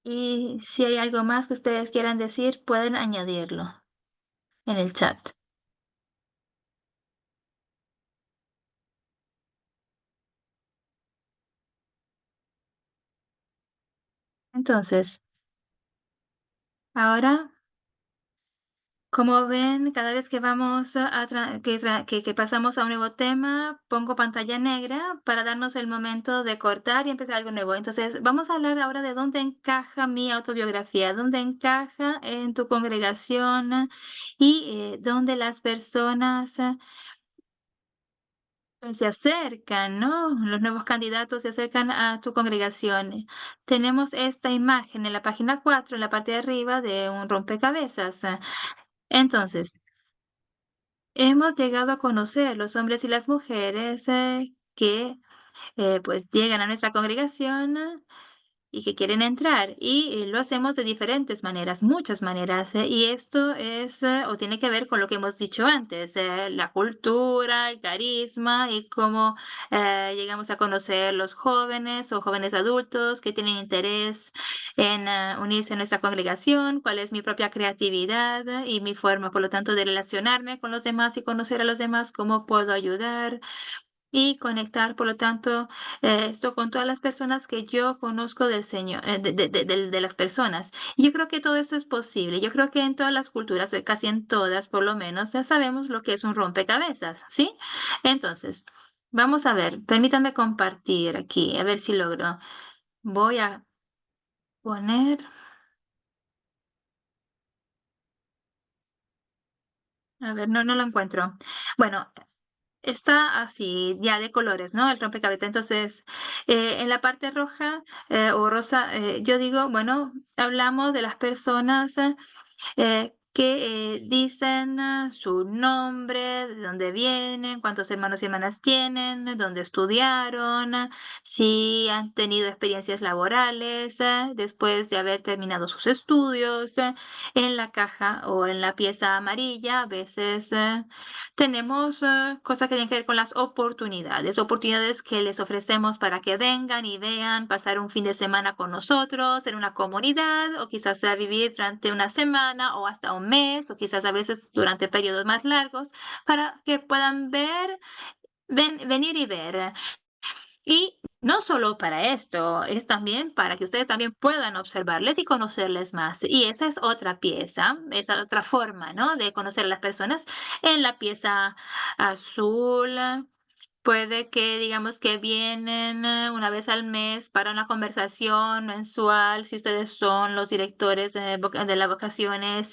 y si hay algo más que ustedes quieran decir, pueden añadirlo en el chat. Entonces, ahora como ven, cada vez que vamos que pasamos a un nuevo tema, pongo pantalla negra para darnos el momento de cortar y empezar algo nuevo. Entonces, vamos a hablar ahora de dónde encaja mi autobiografía, dónde encaja en tu congregación y dónde las personas se acercan, ¿no? Los nuevos candidatos se acercan a tu congregación. Tenemos esta imagen en la página 4, en la parte de arriba de un rompecabezas. Entonces, hemos llegado a conocer los hombres y las mujeres que pues llegan a nuestra congregación y que quieren entrar y lo hacemos de diferentes maneras, muchas maneras, y esto es o tiene que ver con lo que hemos dicho antes, la cultura, el carisma y cómo llegamos a conocer los jóvenes o jóvenes adultos que tienen interés en unirse a nuestra congregación, cuál es mi propia creatividad y mi forma, por lo tanto, de relacionarme con los demás y conocer a los demás, cómo puedo ayudar y conectar, por lo tanto, esto con todas las personas que yo conozco del Señor, de las personas. Y yo creo que todo esto es posible. Yo creo que en todas las culturas, casi en todas, por lo menos, ya sabemos lo que es un rompecabezas, ¿sí? Entonces, vamos a ver, permítame compartir aquí, a ver si logro. Voy a poner, a ver, no lo encuentro. Bueno, está así, ya de colores, ¿no? El rompecabezas. Entonces, en la parte roja o rosa, yo digo, bueno, hablamos de las personas que dicen su nombre, de dónde vienen, cuántos hermanos y hermanas tienen, dónde estudiaron, si han tenido experiencias laborales después de haber terminado sus estudios. En la caja o en la pieza amarilla, a veces tenemos cosas que tienen que ver con las oportunidades, oportunidades que les ofrecemos para que vengan y vean, pasar un fin de semana con nosotros en una comunidad o quizás sea vivir durante una semana o hasta un mes o quizás a veces durante periodos más largos para que puedan venir y ver. Y no solo para esto, es también para que ustedes también puedan observarles y conocerles más. Y esa es otra pieza, esa otra forma, ¿no? De conocer a las personas. En la pieza azul, puede que digamos que vienen una vez al mes para una conversación mensual, si ustedes son los directores de las vacaciones.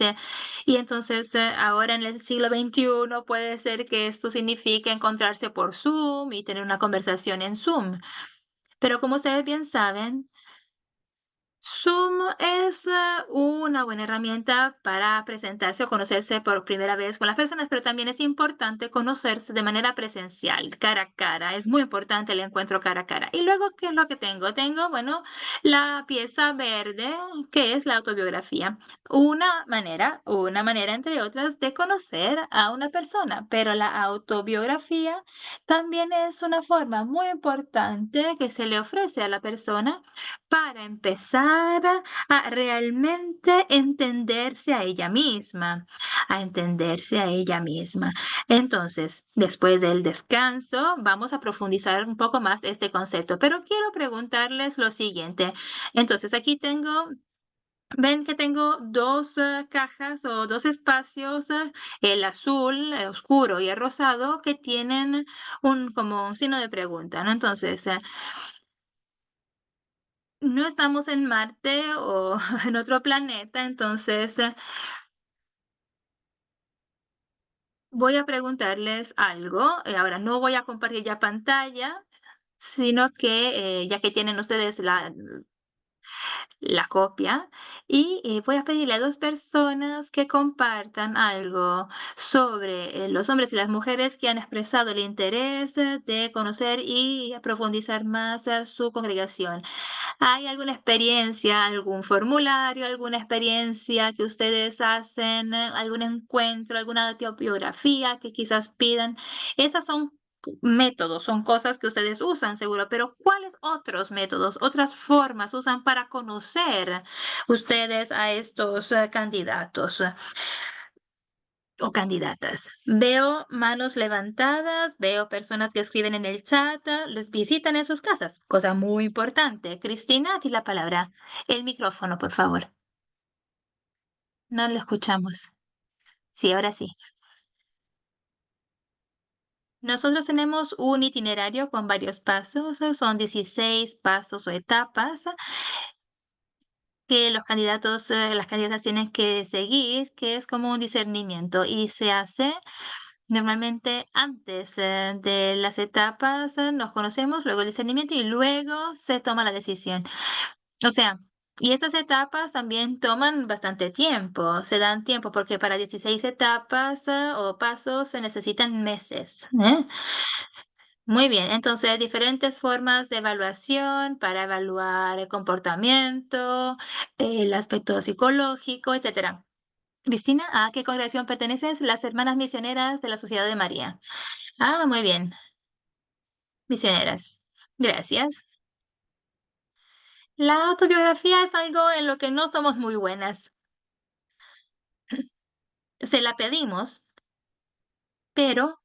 Y entonces ahora en el siglo XXI puede ser que esto signifique encontrarse por Zoom y tener una conversación en Zoom. Pero como ustedes bien saben, Zoom es una buena herramienta para presentarse o conocerse por primera vez con las personas, pero también es importante conocerse de manera presencial, cara a cara. Es muy importante el encuentro cara a cara. Y luego, ¿qué es lo que tengo? Tengo, bueno, la pieza verde, que es la autobiografía. Una manera entre otras de conocer a una persona, pero la autobiografía también es una forma muy importante que se le ofrece a la persona para empezar a realmente entenderse a ella misma, a entenderse a ella misma. Entonces, después del descanso, vamos a profundizar un poco más este concepto, pero quiero preguntarles lo siguiente. Entonces, aquí tengo, ven que tengo dos cajas o dos espacios, el azul oscuro y el rosado, que tienen un como un signo de pregunta, ¿no? Entonces, no estamos en Marte o en otro planeta, entonces voy a preguntarles algo. Ahora no voy a compartir ya pantalla, sino que ya que tienen ustedes la copia, y voy a pedirle a dos personas que compartan algo sobre los hombres y las mujeres que han expresado el interés de conocer y profundizar más su congregación. ¿Hay alguna experiencia, algún formulario, alguna experiencia que ustedes hacen, algún encuentro, alguna biografía que quizás pidan? Esas son métodos, son cosas que ustedes usan seguro, pero ¿cuáles otros métodos, otras formas usan para conocer ustedes a estos candidatos o candidatas? Veo manos levantadas, veo personas que escriben en el chat, les visitan en sus casas, cosa muy importante. Cristina, a ti la palabra. El micrófono, por favor. No lo escuchamos. Sí, ahora sí. Nosotros tenemos un itinerario con varios pasos, son 16 pasos o etapas que los candidatos, las candidatas tienen que seguir, que es como un discernimiento y se hace normalmente antes de las etapas, nos conocemos, luego el discernimiento y luego se toma la decisión. O sea, y estas etapas también toman bastante tiempo, se dan tiempo porque para 16 etapas o pasos se necesitan meses. Muy bien, entonces diferentes formas de evaluación para evaluar el comportamiento, el aspecto psicológico, etcétera. Cristina, ¿a qué congregación perteneces? Las Hermanas Misioneras de la Sociedad de María. Ah, muy bien, misioneras. Gracias. La autobiografía es algo en lo que no somos muy buenas. Se la pedimos, pero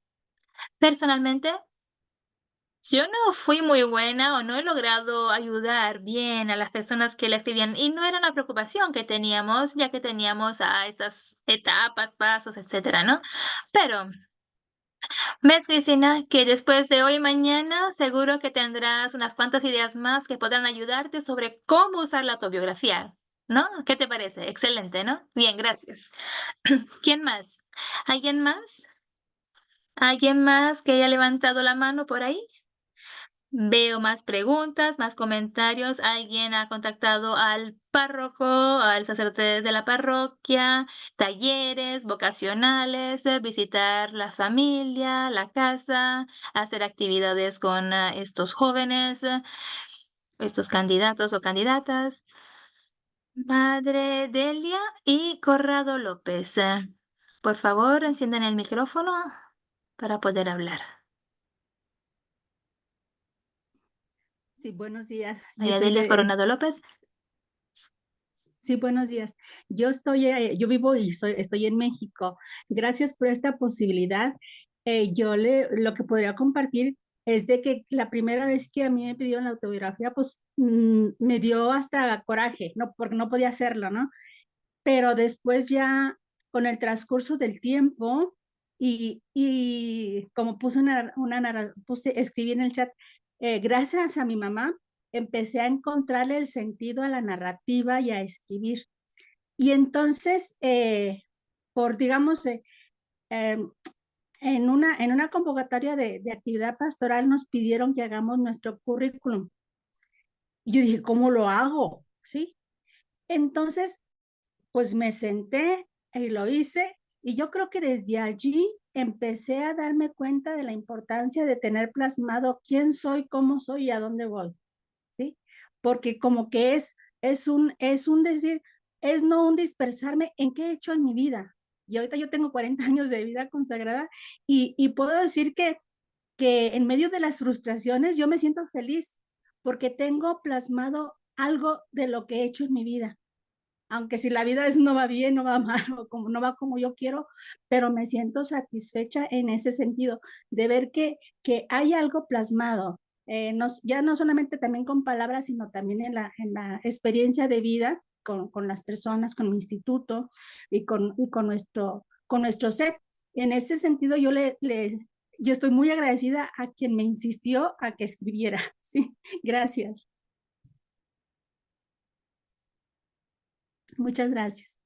personalmente yo no fui muy buena o no he logrado ayudar bien a las personas que la escribían y no era una preocupación que teníamos, ya que teníamos a estas etapas, pasos, etcétera, ¿no? Pero ves, Cristina, que después de hoy y mañana seguro que tendrás unas cuantas ideas más que podrán ayudarte sobre cómo usar la autobiografía, ¿no? ¿Qué te parece? Excelente, ¿no? Bien, gracias. ¿Quién más? ¿Alguien más? ¿Alguien más que haya levantado la mano por ahí? Veo más preguntas, más comentarios. Alguien ha contactado al párroco, al sacerdote de la parroquia, talleres vocacionales, visitar la familia, la casa, hacer actividades con estos jóvenes, estos candidatos o candidatas. Madre Delia y Corrado López. Por favor, enciendan el micrófono para poder hablar. Sí, buenos días. Yo María soy Delia de, Coronado López. sí, buenos días. Yo vivo y estoy en México. Gracias por esta posibilidad. Lo que podría compartir es de que la primera vez que a mí me pidieron la autobiografía, pues me dio hasta coraje, no, porque no podía hacerlo, ¿no? Pero después ya con el transcurso del tiempo y como escribí en el chat, gracias a mi mamá, empecé a encontrarle el sentido a la narrativa y a escribir. Y entonces, digamos, em, en una convocatoria de actividad pastoral nos pidieron que hagamos nuestro currículum. Y yo dije, ¿cómo lo hago? ¿Sí? Entonces, pues me senté y lo hice y yo creo que desde allí empecé a darme cuenta de la importancia de tener plasmado quién soy, cómo soy y a dónde voy, ¿sí? Porque como que es un decir, es no un dispersarme en qué he hecho en mi vida. Y ahorita yo tengo 40 años de vida consagrada y puedo decir que en medio de las frustraciones yo me siento feliz porque tengo plasmado algo de lo que he hecho en mi vida, aunque si la vida no va bien, no va mal, o como no va como yo quiero, pero me siento satisfecha en ese sentido, de ver que hay algo plasmado, ya no solamente también con palabras, sino también en la experiencia de vida con las personas, con mi instituto con nuestro ser. En ese sentido, yo estoy muy agradecida a quien me insistió a que escribiera. Sí, gracias. Muchas gracias.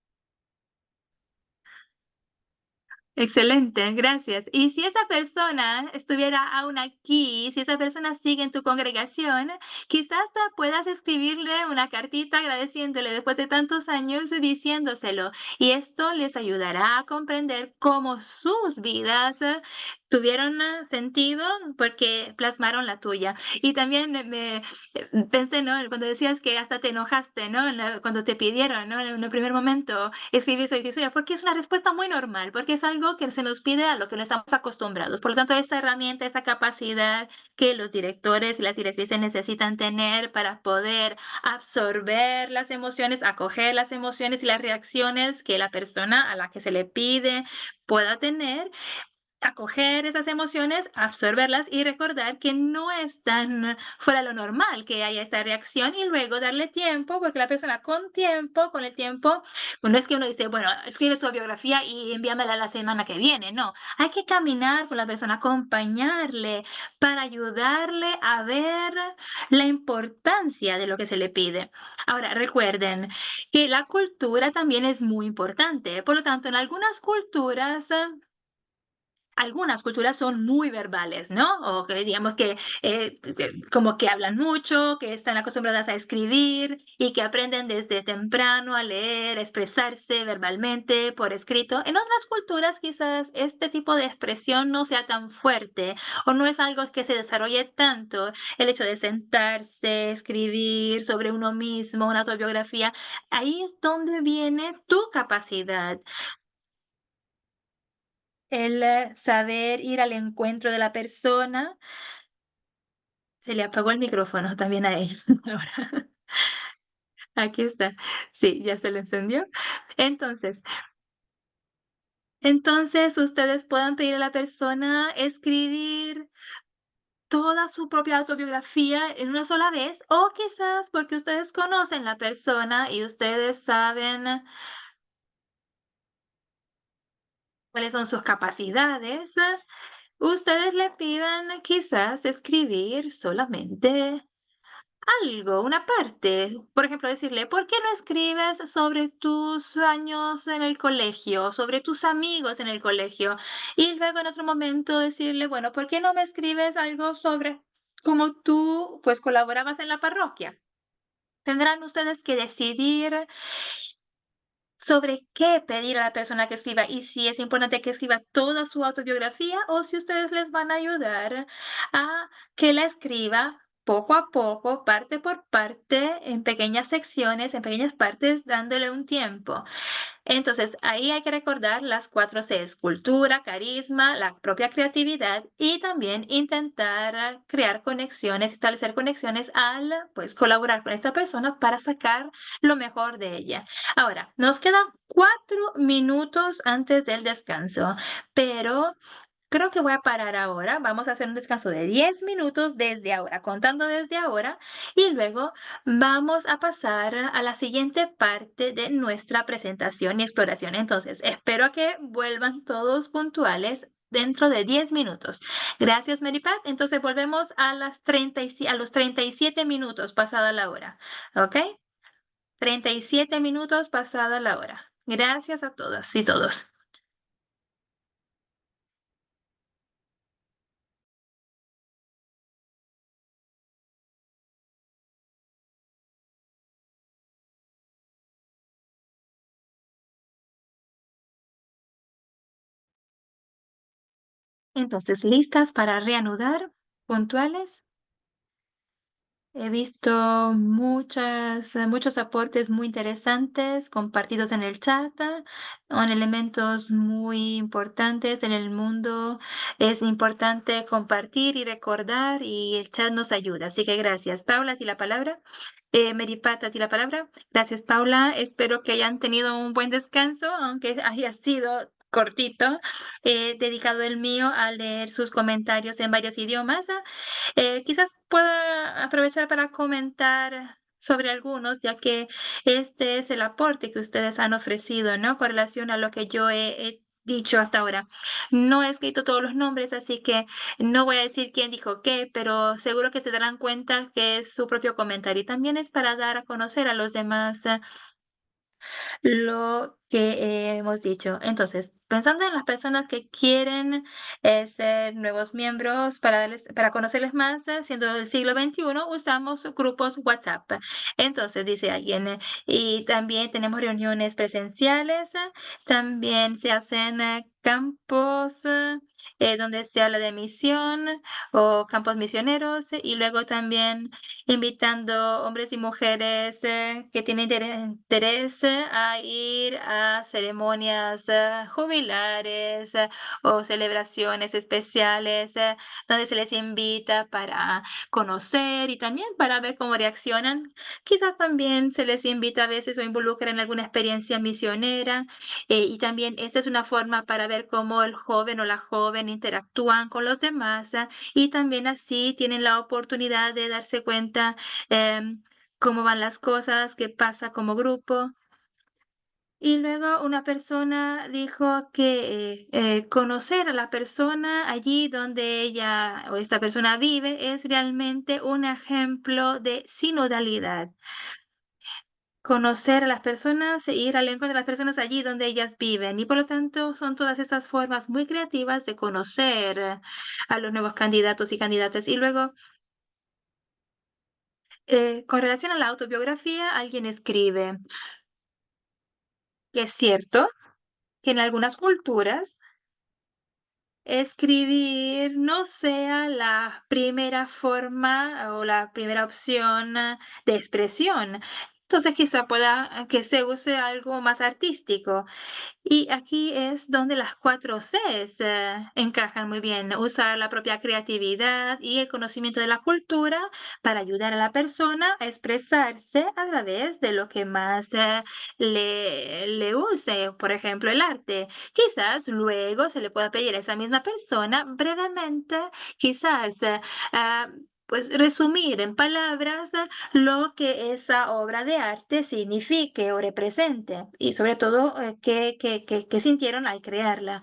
Excelente, gracias. Y si esa persona estuviera aún aquí, si esa persona sigue en tu congregación, quizás puedas escribirle una cartita agradeciéndole después de tantos años diciéndoselo. Y esto les ayudará a comprender cómo sus vidas tuvieron sentido porque plasmaron la tuya. Y también pensé, ¿no? Cuando decías que hasta te enojaste, ¿no? Cuando te pidieron, ¿no? En el primer momento escribir su historia, porque es una respuesta muy normal, porque es algo que se nos pide a lo que no estamos acostumbrados. Por lo tanto, esa herramienta, esa capacidad que los directores y las directrices necesitan tener para poder absorber las emociones, acoger las emociones y las reacciones que la persona a la que se le pide pueda tener, acoger esas emociones, absorberlas y recordar que no es tan fuera de lo normal que haya esta reacción y luego darle tiempo, porque la persona con tiempo, con el tiempo, no es que uno dice, bueno, escribe tu biografía y envíamela la semana que viene, no, hay que caminar con la persona, acompañarle para ayudarle a ver la importancia de lo que se le pide. Ahora, recuerden que la cultura también es muy importante, por lo tanto, en algunas culturas algunas culturas son muy verbales, ¿no? O que digamos que como que hablan mucho, que están acostumbradas a escribir y que aprenden desde temprano a leer, a expresarse verbalmente, por escrito. En otras culturas quizás este tipo de expresión no sea tan fuerte o no es algo que se desarrolle tanto. El hecho de sentarse, escribir sobre uno mismo, una autobiografía, ahí es donde viene tu capacidad. El saber ir al encuentro de la persona. Se le apagó el micrófono también a ella. Ahora, aquí está. Sí, ya se le encendió. Entonces ustedes puedan pedir a la persona escribir toda su propia autobiografía en una sola vez, o quizás porque ustedes conocen la persona y ustedes saben cuáles son sus capacidades, ustedes le pidan quizás escribir solamente algo, una parte. Por ejemplo, decirle, ¿por qué no escribes sobre tus años en el colegio, sobre tus amigos en el colegio? Y luego en otro momento decirle, bueno, ¿por qué no me escribes algo sobre cómo tú, pues, colaborabas en la parroquia? Tendrán ustedes que decidir sobre qué pedir a la persona que escriba y si es importante que escriba toda su autobiografía o si ustedes les van a ayudar a que la escriba poco a poco, parte por parte, en pequeñas secciones, en pequeñas partes, dándole un tiempo. Entonces, ahí hay que recordar las 4 Cs: cultura, carisma, la propia creatividad y también intentar crear conexiones, establecer conexiones al, pues, colaborar con esta persona para sacar lo mejor de ella. Ahora, nos quedan 4 minutos antes del descanso, pero creo que voy a parar ahora. Vamos a hacer un descanso de 10 minutos desde ahora, contando desde ahora, y luego vamos a pasar a la siguiente parte de nuestra presentación y exploración. Entonces, espero que vuelvan todos puntuales dentro de 10 minutos. Gracias, Mary Pat. Entonces, volvemos a a los 37 minutos pasada la hora. ¿Ok? 37 minutos pasada la hora. Gracias a todas y todos. Entonces, ¿listas para reanudar? ¿Puntuales? He visto muchos aportes muy interesantes compartidos en el chat, con elementos muy importantes en el mundo. Es importante compartir y recordar y el chat nos ayuda. Así que gracias. Paula, a ti la palabra. Mary Pat, a ti la palabra. Gracias, Paula. Espero que hayan tenido un buen descanso, aunque haya sido cortito. He dedicado el mío a leer sus comentarios en varios idiomas. Quizás pueda aprovechar para comentar sobre algunos, ya que este es el aporte que ustedes han ofrecido, ¿no? Con relación a lo que yo he dicho hasta ahora. No he escrito todos los nombres, así que no voy a decir quién dijo qué, pero seguro que se darán cuenta que es su propio comentario. Y también es para dar a conocer a los demás lo que hemos dicho. Entonces, pensando en las personas que quieren ser nuevos miembros para conocerles más, siendo el siglo XXI, usamos grupos WhatsApp. Entonces, dice alguien, y también tenemos reuniones presenciales, también se hacen campos donde se habla de misión o campos misioneros y luego también invitando hombres y mujeres que tienen interés a ir a ceremonias jubilares o celebraciones especiales donde se les invita para conocer y también para ver cómo reaccionan. Quizás también se les invita a veces o involucra en alguna experiencia misionera y también esta es una forma para ver cómo el joven o la joven interactúan con los demás y también así tienen la oportunidad de darse cuenta cómo van las cosas, qué pasa como grupo. Y luego una persona dijo que conocer a la persona allí donde ella o esta persona vive es realmente un ejemplo de sinodalidad. conocer a las personas e ir al encuentro de las personas allí donde ellas viven. Y por lo tanto, son todas estas formas muy creativas de conocer a los nuevos candidatos y candidatas. Y luego, con relación a la autobiografía, alguien escribe que es cierto que en algunas culturas escribir no sea la primera forma o la primera opción de expresión. Entonces, quizá pueda que se use algo más artístico. Y aquí es donde las 4 Cs encajan muy bien. Usar la propia creatividad y el conocimiento de la cultura para ayudar a la persona a expresarse a través de lo que más le use, por ejemplo, el arte. Quizás luego se le pueda pedir a esa misma persona brevemente, quizás, pues resumir en palabras lo que esa obra de arte signifique o represente y sobre todo qué sintieron al crearla.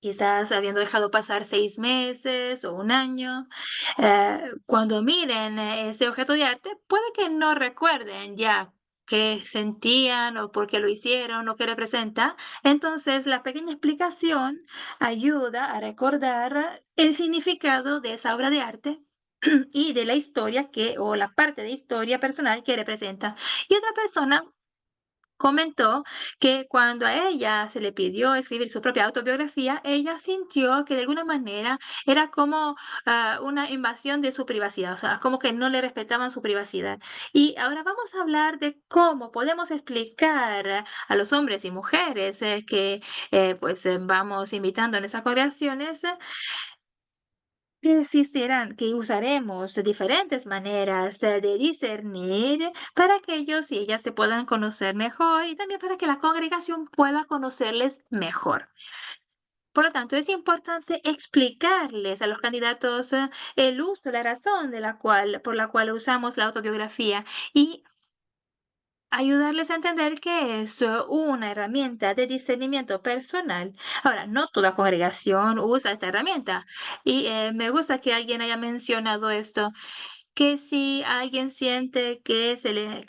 Quizás habiendo dejado pasar 6 meses o un año, cuando miren ese objeto de arte, puede que no recuerden ya qué sentían o por qué lo hicieron o qué representa. Entonces, la pequeña explicación ayuda a recordar el significado de esa obra de arte y de la historia o la parte de historia personal que representa. Y otra persona comentó que cuando a ella se le pidió escribir su propia autobiografía, ella sintió que de alguna manera era como una invasión de su privacidad, o sea, como que no le respetaban su privacidad. Y ahora vamos a hablar de cómo podemos explicar a los hombres y mujeres que vamos invitando en esas congregaciones que existirán, que usaremos diferentes maneras de discernir para que ellos y ellas se puedan conocer mejor y también para que la congregación pueda conocerles mejor. Por lo tanto, es importante explicarles a los candidatos el uso, la razón por la cual usamos la autobiografía y ayudarles a entender que es una herramienta de discernimiento personal. Ahora, no toda congregación usa esta herramienta y me gusta que alguien haya mencionado esto, que si alguien siente que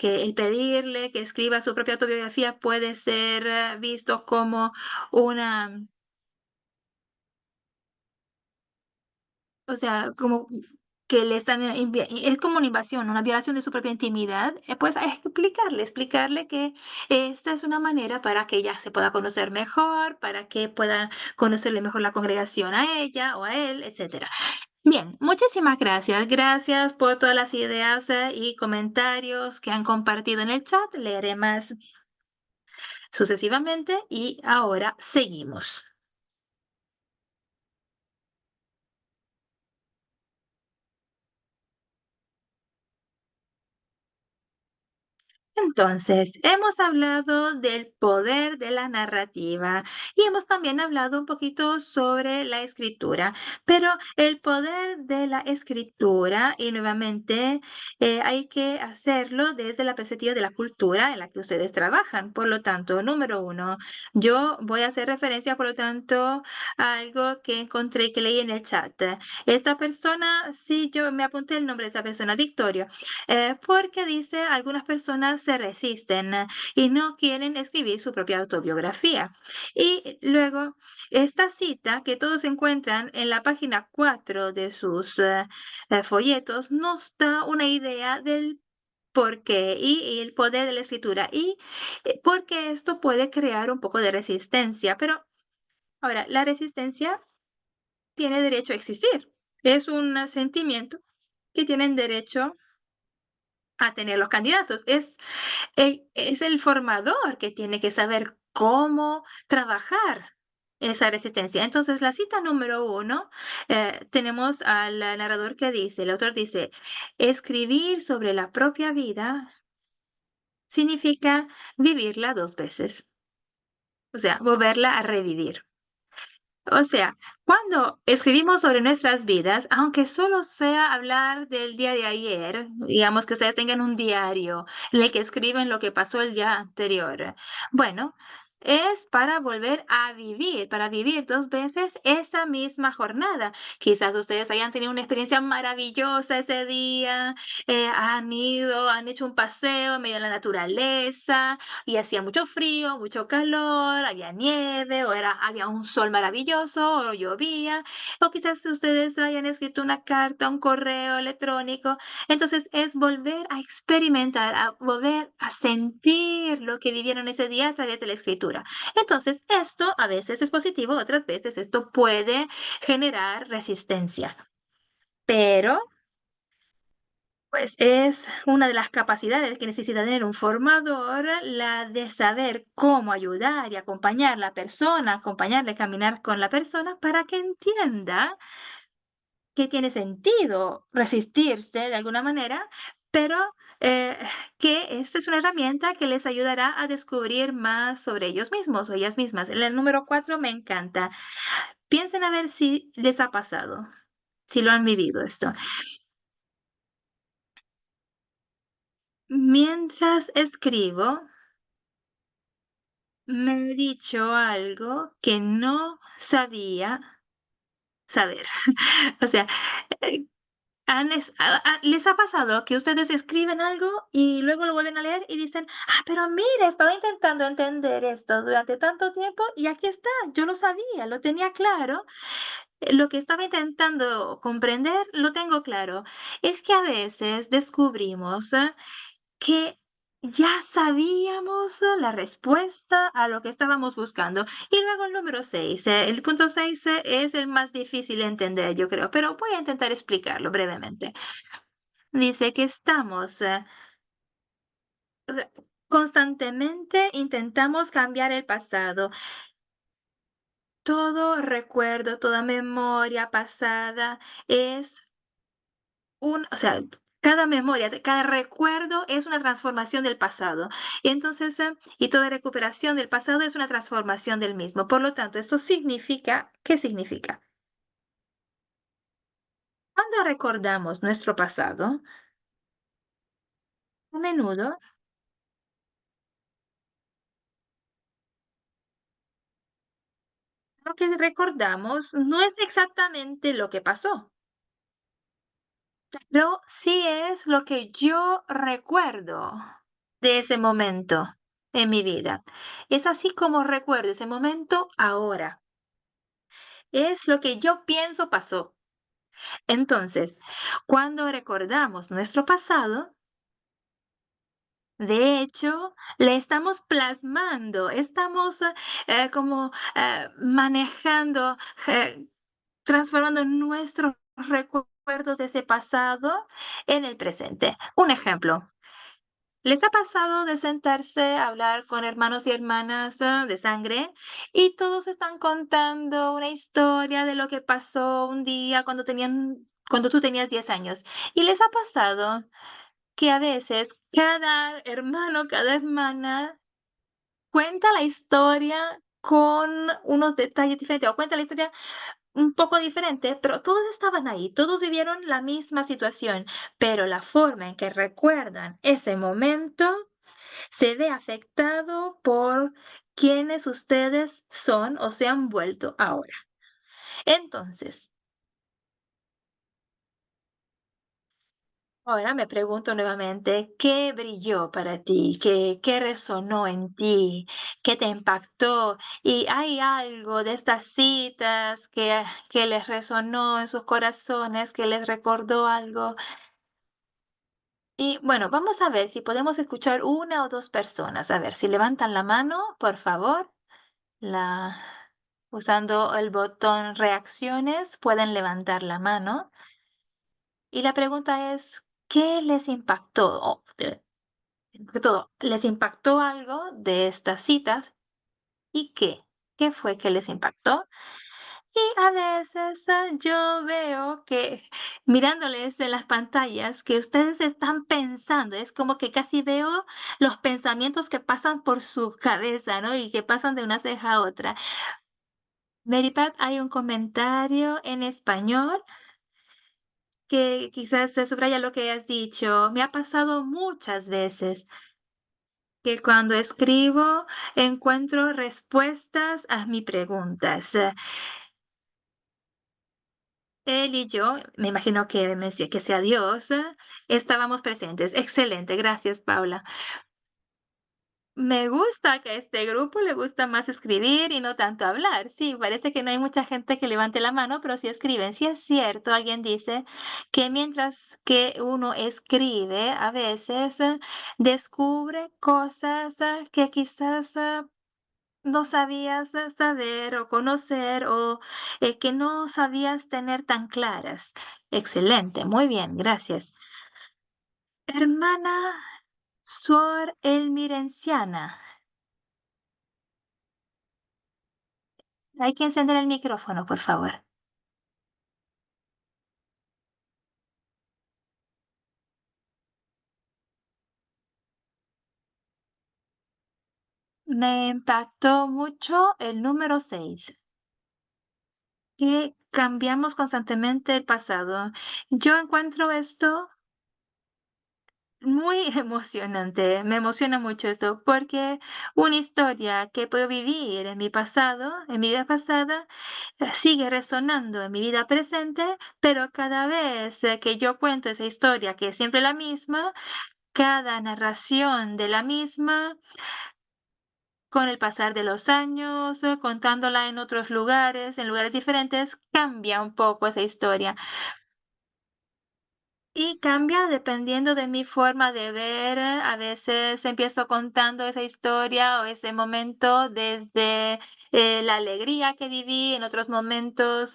el pedirle que escriba su propia autobiografía puede ser visto como una, o sea, como que le están es como una invasión, una violación de su propia intimidad, pues, explicarle que esta es una manera para que ella se pueda conocer mejor, para que pueda conocerle mejor la congregación a ella o a él, etcétera. Bien, muchísimas gracias. Gracias por todas las ideas, y comentarios que han compartido en el chat. Leeré más sucesivamente y ahora seguimos. Entonces, hemos hablado del poder de la narrativa y hemos también hablado un poquito sobre la escritura, pero el poder de la escritura, y nuevamente hay que hacerlo desde la perspectiva de la cultura en la que ustedes trabajan. Por lo tanto, número uno, yo voy a hacer referencia, por lo tanto, a algo que encontré y que leí en el chat. Esta persona, sí, yo me apunté el nombre de esta persona, Victoria. Porque dice, algunas personas se resisten y no quieren escribir su propia autobiografía. Y luego, esta cita que todos encuentran en la página 4 de sus folletos nos da una idea del por qué y el poder de la escritura y porque esto puede crear un poco de resistencia. Pero ahora, la resistencia tiene derecho a existir. Es un sentimiento que tienen derecho a tener los candidatos. Es el formador que tiene que saber cómo trabajar esa resistencia. Entonces, la cita número uno, tenemos al narrador que dice, el autor dice, escribir sobre la propia vida significa vivirla 2 veces, o sea, volverla a revivir. O sea, cuando escribimos sobre nuestras vidas, aunque solo sea hablar del día de ayer, digamos que ustedes tengan un diario en el que escriben lo que pasó el día anterior. Bueno, es para vivir 2 veces esa misma jornada. Quizás ustedes hayan tenido una experiencia maravillosa ese día, han ido, han hecho un paseo en medio de la naturaleza y hacía mucho frío, mucho calor, había nieve o había un sol maravilloso o llovía, o quizás ustedes hayan escrito una carta, un correo electrónico. Entonces es volver a experimentar, a volver a sentir lo que vivieron ese día a través de la escritura. Entonces esto a veces es positivo, otras veces esto puede generar resistencia, pero pues es una de las capacidades que necesita tener un formador, la de saber cómo ayudar y acompañar a la persona, acompañarle a caminar con la persona para que entienda que tiene sentido resistirse de alguna manera, pero eh, que esta es una herramienta que les ayudará a descubrir más sobre ellos mismos o ellas mismas. El número 4 me encanta. Piensen a ver si les ha pasado, si lo han vivido esto. Mientras escribo, me he dicho algo que no sabía saber. O sea, eh, ¿les ha pasado que ustedes escriben algo y luego lo vuelven a leer y dicen, pero mira, estaba intentando entender esto durante tanto tiempo y aquí está, yo lo sabía, lo tenía claro, lo que estaba intentando comprender, lo tengo claro? Es que a veces descubrimos que ya sabíamos la respuesta a lo que estábamos buscando. Y luego el número 6, el punto 6 es el más difícil de entender, yo creo, pero voy a intentar explicarlo brevemente. Dice que estamos, o sea, constantemente intentamos cambiar el pasado. Todo recuerdo, toda memoria pasada es o sea, cada memoria, cada recuerdo es una transformación del pasado. Y entonces, y toda recuperación del pasado es una transformación del mismo. Por lo tanto, esto significa, ¿qué significa? Cuando recordamos nuestro pasado, a menudo lo que recordamos no es exactamente lo que pasó, pero sí es lo que yo recuerdo de ese momento en mi vida. Es así como recuerdo ese momento ahora. Es lo que yo pienso pasó. Entonces, cuando recordamos nuestro pasado, de hecho, le estamos plasmando, estamos como manejando, eh, transformando nuestros recuerdos de ese pasado en el presente. Un ejemplo. ¿Les ha pasado de sentarse a hablar con hermanos y hermanas, de sangre, y todos están contando una historia de lo que pasó un día cuando tú tenías 10 años? ¿Y les ha pasado que a veces cada hermano, cada hermana cuenta la historia con unos detalles diferentes, o cuenta la historia un poco diferente, pero todos estaban ahí, todos vivieron la misma situación, pero la forma en que recuerdan ese momento se ve afectado por quienes ustedes son o se han vuelto ahora? Entonces, ahora me pregunto nuevamente, ¿qué brilló para ti? ¿Qué resonó en ti? ¿Qué te impactó? ¿Y hay algo de estas citas que les resonó en sus corazones, que les recordó algo? Y bueno, vamos a ver si podemos escuchar una o dos personas. A ver, si levantan la mano, por favor. La Usando el botón reacciones, pueden levantar la mano. Y la pregunta es, ¿qué les impactó? Sobre todo, ¿les impactó algo de estas citas? ¿Y qué? ¿Qué fue que les impactó? Y a veces yo veo que mirándoles en las pantallas que ustedes están pensando, es como que casi veo los pensamientos que pasan por su cabeza, ¿no? Y que pasan de una ceja a otra. Meripat, hay un comentario en español que quizás se subraya lo que has dicho. Me ha pasado muchas veces. que cuando escribo encuentro respuestas a mis preguntas. Él y yo, me imagino que, que sea Dios, estábamos presentes. Excelente, gracias, Paula. Me gusta que a este grupo le gusta más escribir y no tanto hablar. Sí, parece que no hay mucha gente que levante la mano, pero sí escriben. Sí es cierto, alguien dice que mientras que uno escribe, a veces descubre cosas que quizás no sabías saber o conocer o que no sabías tener tan claras. Excelente, muy bien, gracias. Hermana Suor Elmirenciana. Hay que encender el micrófono, por favor. Me impactó mucho el número 6, que cambiamos constantemente el pasado. Yo encuentro esto muy emocionante, me emociona mucho esto, porque una historia que puedo vivir en mi pasado, en mi vida pasada, sigue resonando en mi vida presente, pero cada vez que yo cuento esa historia, que es siempre la misma, cada narración de la misma, con el pasar de los años, contándola en otros lugares, en lugares diferentes, cambia un poco esa historia. Y cambia dependiendo de mi forma de ver. A veces empiezo contando esa historia o ese momento desde la alegría que viví, en otros momentos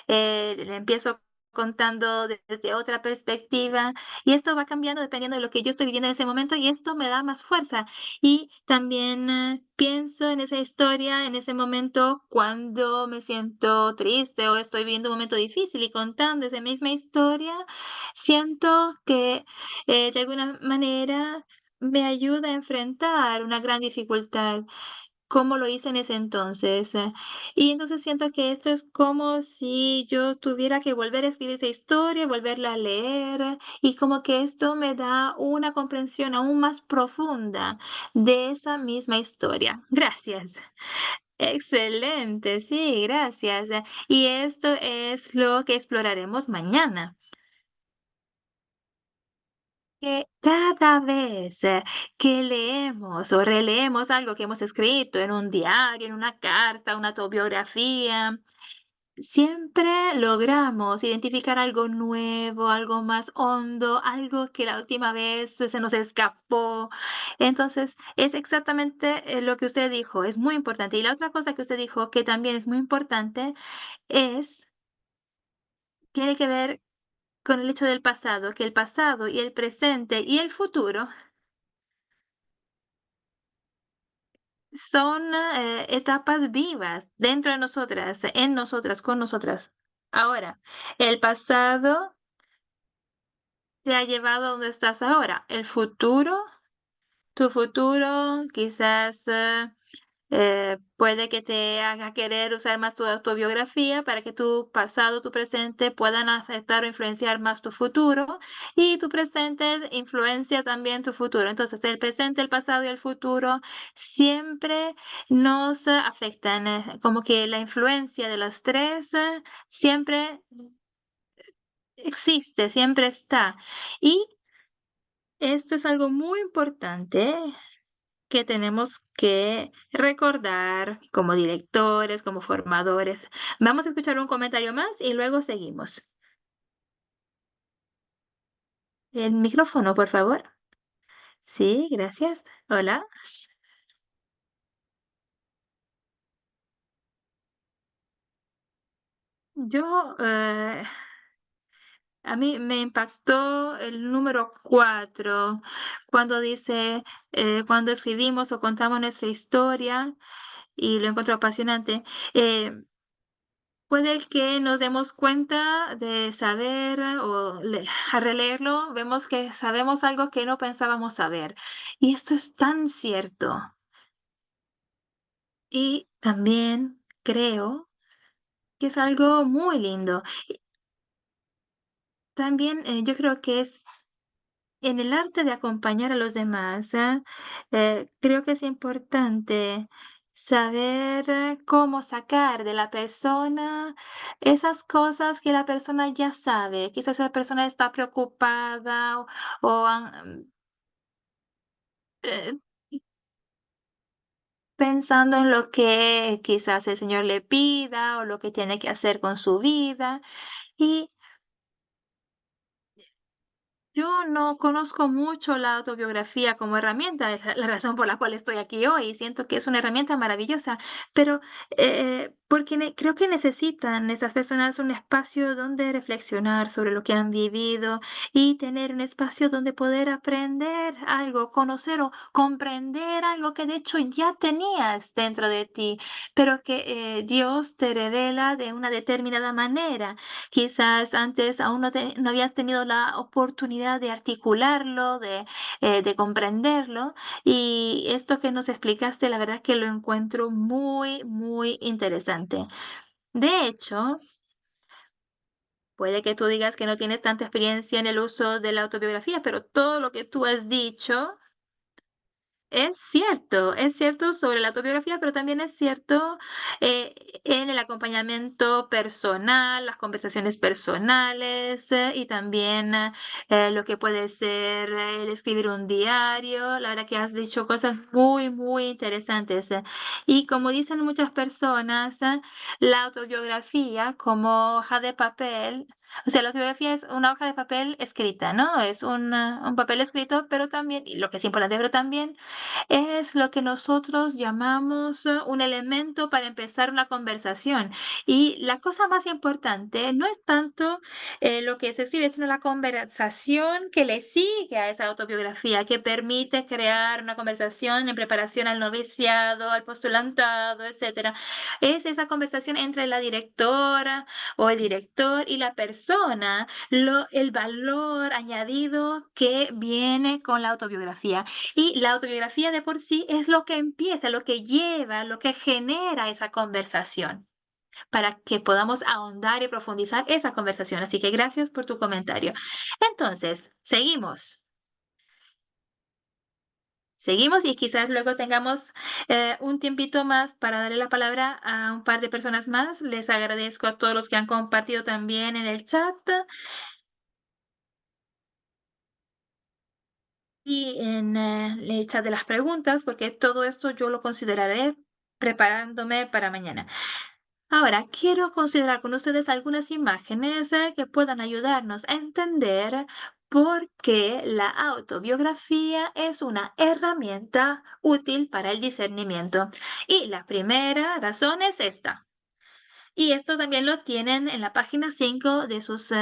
le empiezo contando desde otra perspectiva y esto va cambiando dependiendo de lo que yo estoy viviendo en ese momento y esto me da más fuerza. Y también pienso en esa historia, en ese momento cuando me siento triste o estoy viviendo un momento difícil y contando esa misma historia. Siento que, de alguna manera me ayuda a enfrentar una gran dificultad, como lo hice en ese entonces. Y entonces siento que esto es como si yo tuviera que volver a escribir esa historia, volverla a leer, y como que esto me da una comprensión aún más profunda de esa misma historia. Gracias. Excelente, sí, gracias. Y esto es lo que exploraremos mañana. Que cada vez que leemos o releemos algo que hemos escrito en un diario, en una carta, una autobiografía, siempre logramos identificar algo nuevo, algo más hondo, algo que la última vez se nos escapó. Entonces, es exactamente lo que usted dijo, es muy importante. Y la otra cosa que usted dijo que también es muy importante es, tiene que ver con el hecho del pasado, que el pasado y el presente y el futuro son, etapas vivas dentro de nosotras, en nosotras, con nosotras. Ahora, el pasado te ha llevado a donde estás ahora. El futuro, tu futuro, quizás, puede que te haga querer usar más tu autobiografía para que tu pasado, tu presente puedan afectar o influenciar más tu futuro y tu presente influencia también tu futuro. Entonces, el presente, el pasado y el futuro siempre nos afectan, como que la influencia de las tres siempre existe, siempre está. Y esto es algo muy importante que tenemos que recordar como directores, como formadores. Vamos a escuchar un comentario más y luego seguimos. El micrófono, por favor. Sí, gracias. Hola. Yo, a mí me impactó el número 4 cuando dice, cuando escribimos o contamos nuestra historia, y lo encuentro apasionante. Puede que nos demos cuenta de saber al releerlo, vemos que sabemos algo que no pensábamos saber. Y esto es tan cierto. Y también creo que es algo muy lindo. Y también yo creo que es en el arte de acompañar a los demás, creo que es importante saber cómo sacar de la persona esas cosas que la persona ya sabe. Quizás la persona está preocupada o eh, pensando en lo que quizás el Señor le pida o lo que tiene que hacer con su vida. Y yo no conozco mucho la autobiografía como herramienta, es la razón por la cual estoy aquí hoy, y siento que es una herramienta maravillosa, pero porque creo que necesitan estas personas un espacio donde reflexionar sobre lo que han vivido y tener un espacio donde poder aprender algo, conocer o comprender algo que de hecho ya tenías dentro de ti, pero que Dios te revela de una determinada manera. Quizás antes aún no habías tenido la oportunidad de articularlo, de comprenderlo. Y esto que nos explicaste, la verdad que lo encuentro muy, muy interesante. De hecho, puede que tú digas que no tienes tanta experiencia en el uso de la autobiografía, pero todo lo que tú has dicho es cierto sobre la autobiografía, pero también es cierto eh, en el acompañamiento personal, las conversaciones personales y también lo que puede ser el escribir un diario. La verdad que has dicho cosas muy, muy interesantes. Y como dicen muchas personas, la autobiografía como hoja de papel. O sea, la autobiografía es una hoja de papel escrita, ¿no? Es un papel escrito, pero también, y lo que es importante, pero también es lo que nosotros llamamos un elemento para empezar una conversación. Y la cosa más importante no es tanto lo que se escribe, sino la conversación que le sigue a esa autobiografía, que permite crear una conversación en preparación al noviciado, al postulantado, etcétera. Es esa conversación entre la directora o el director y la persona, el valor añadido que viene con la autobiografía. Y la autobiografía de por sí es lo que empieza, lo que lleva, lo que genera esa conversación, para que podamos ahondar y profundizar esa conversación. Así que gracias por tu comentario. Entonces, seguimos. Seguimos y quizás luego tengamos un tiempito más para darle la palabra a un par de personas más. Les agradezco a todos los que han compartido también en el chat y en el chat de las preguntas, porque todo esto yo lo consideraré preparándome para mañana. Ahora, quiero considerar con ustedes algunas imágenes que puedan ayudarnos a entender por qué la autobiografía es una herramienta útil para el discernimiento. Y la primera razón es esta. Y esto también lo tienen en la página 5 de sus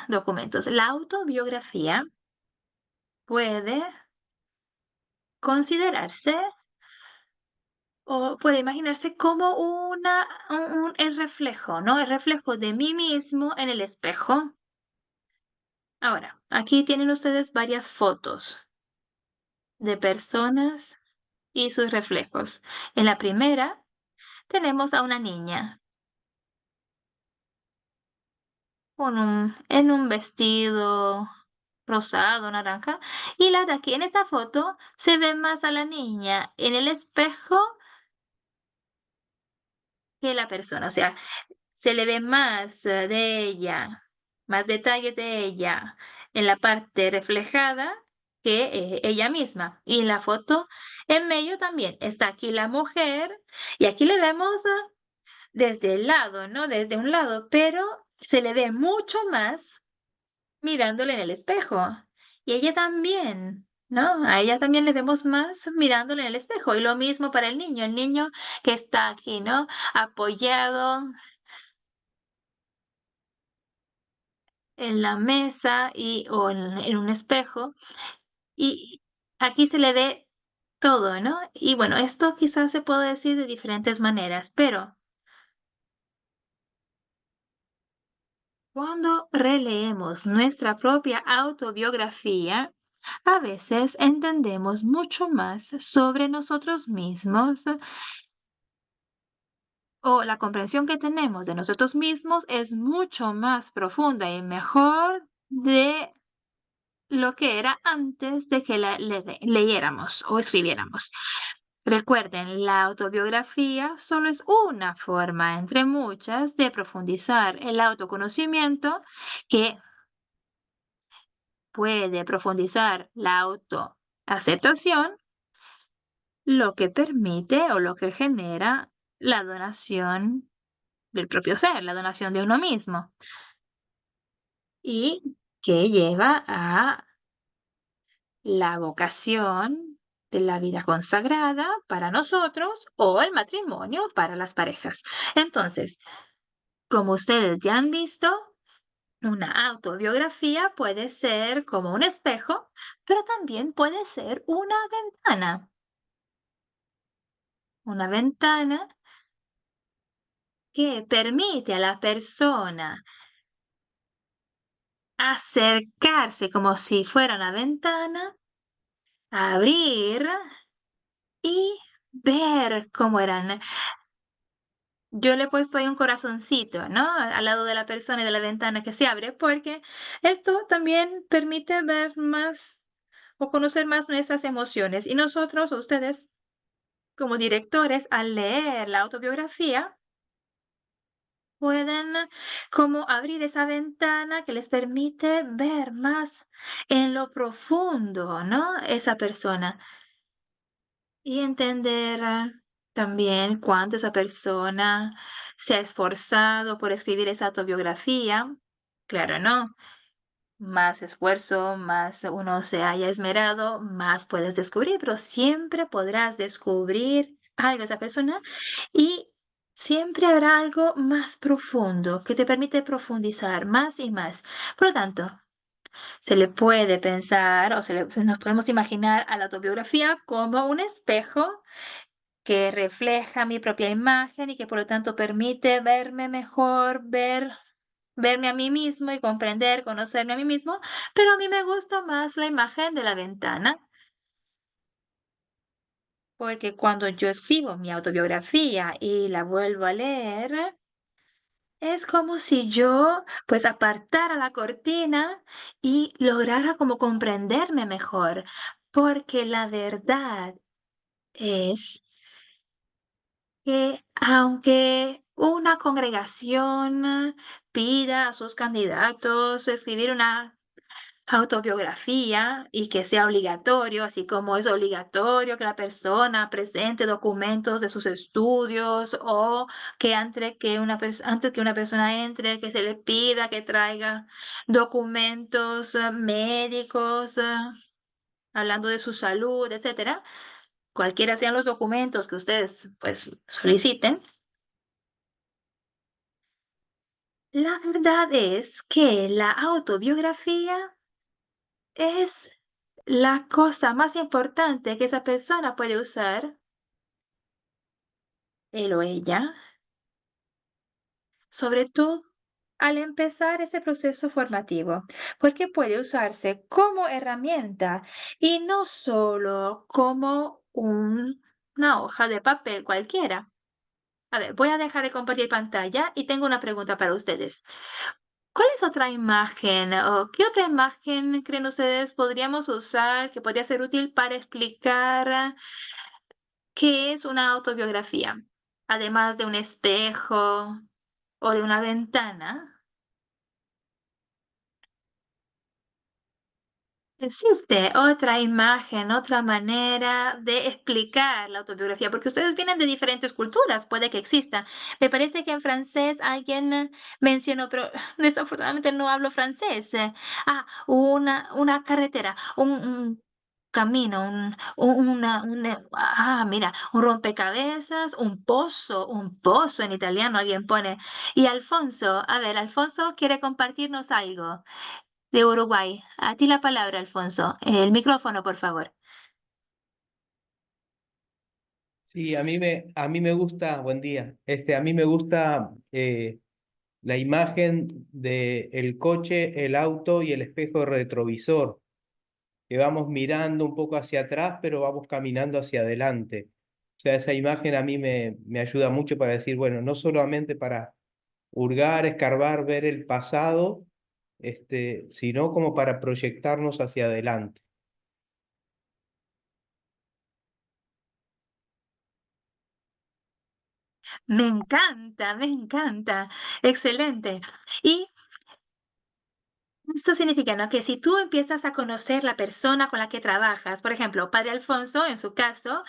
documentos. La autobiografía puede considerarse o puede imaginarse como el reflejo, ¿no? El reflejo de mí mismo en el espejo. Ahora, aquí tienen ustedes varias fotos de personas y sus reflejos. En la primera tenemos a una niña en un vestido rosado, naranja, y la de aquí en esta foto se ve más a la niña en el espejo que la persona. O sea, se le ve más de ella, más detalles de ella en la parte reflejada que ella misma. Y en la foto en medio también está aquí la mujer y aquí le vemos desde el lado, ¿no? Desde un lado, pero se le ve mucho más mirándole en el espejo. Y ella también. ¿No? A ella también le vemos más mirándole en el espejo. Y lo mismo para el niño que está aquí, ¿no? Apoyado en la mesa o en un espejo, y aquí se le ve todo, ¿no? Y bueno, esto quizás se puede decir de diferentes maneras, pero cuando releemos nuestra propia autobiografía, a veces entendemos mucho más sobre nosotros mismos o la comprensión que tenemos de nosotros mismos es mucho más profunda y mejor de lo que era antes de que leyéramos o escribiéramos. Recuerden, la autobiografía solo es una forma entre muchas de profundizar el autoconocimiento, que puede profundizar la autoaceptación, lo que permite o lo que genera la donación del propio ser, la donación de uno mismo, y que lleva a la vocación de la vida consagrada para nosotros o el matrimonio para las parejas. Entonces, como ustedes ya han visto, una autobiografía puede ser como un espejo, pero también puede ser una ventana. Una ventana que permite a la persona acercarse como si fuera una ventana, abrir y ver cómo eran. Yo le he puesto ahí un corazoncito, ¿no? Al lado de la persona y de la ventana que se abre, porque esto también permite ver más o conocer más nuestras emociones. Y nosotros, ustedes, como directores, al leer la autobiografía, pueden como abrir esa ventana que les permite ver más en lo profundo, ¿no? Esa persona. Y entender también cuánto esa persona se ha esforzado por escribir esa autobiografía. Claro, ¿no? Más esfuerzo, más uno se haya esmerado, más puedes descubrir, pero siempre podrás descubrir algo de esa persona y siempre habrá algo más profundo que te permite profundizar más y más. Por lo tanto, se le puede pensar o se nos podemos imaginar a la autobiografía como un espejo que refleja mi propia imagen y que por lo tanto permite verme mejor, verme a mí mismo y comprender, conocerme a mí mismo, pero a mí me gusta más la imagen de la ventana, porque cuando yo escribo mi autobiografía y la vuelvo a leer, es como si yo pues apartara la cortina y lograra como comprenderme mejor, porque la verdad es que aunque una congregación pida a sus candidatos escribir una autobiografía y que sea obligatorio, así como es obligatorio que la persona presente documentos de sus estudios o que antes que una persona entre, que se le pida que traiga documentos médicos, hablando de su salud, etcétera. Cualquiera sean los documentos que ustedes pues soliciten. La verdad es que la autobiografía es la cosa más importante que esa persona puede usar, él o ella, sobre todo al empezar ese proceso formativo, porque puede usarse como herramienta y no solo como una hoja de papel cualquiera. A ver, voy a dejar de compartir pantalla y tengo una pregunta para ustedes. ¿Cuál es otra imagen o qué otra imagen creen ustedes podríamos usar que podría ser útil para explicar qué es una autobiografía? Además de un espejo o de una ventana. ¿Existe otra imagen, otra manera de explicar la autobiografía? Porque ustedes vienen de diferentes culturas, puede que exista. Me parece que en francés alguien mencionó, pero desafortunadamente no hablo francés. Una carretera, un camino, mira, un rompecabezas, un pozo en italiano alguien pone. Y Alfonso, a ver, Alfonso quiere compartirnos algo de Uruguay. A ti la palabra, Alfonso. El micrófono, por favor. Sí, a mí me gusta, buen día, a mí me gusta la imagen de el coche, el auto y el espejo retrovisor, que vamos mirando un poco hacia atrás, pero vamos caminando hacia adelante. O sea, esa imagen a mí me ayuda mucho para decir, bueno, no solamente para hurgar, escarbar, ver el pasado, sino como para proyectarnos hacia adelante. Me encanta, me encanta. Excelente. Y esto significa, ¿no? Que si tú empiezas a conocer la persona con la que trabajas, por ejemplo, Padre Alfonso, en su caso,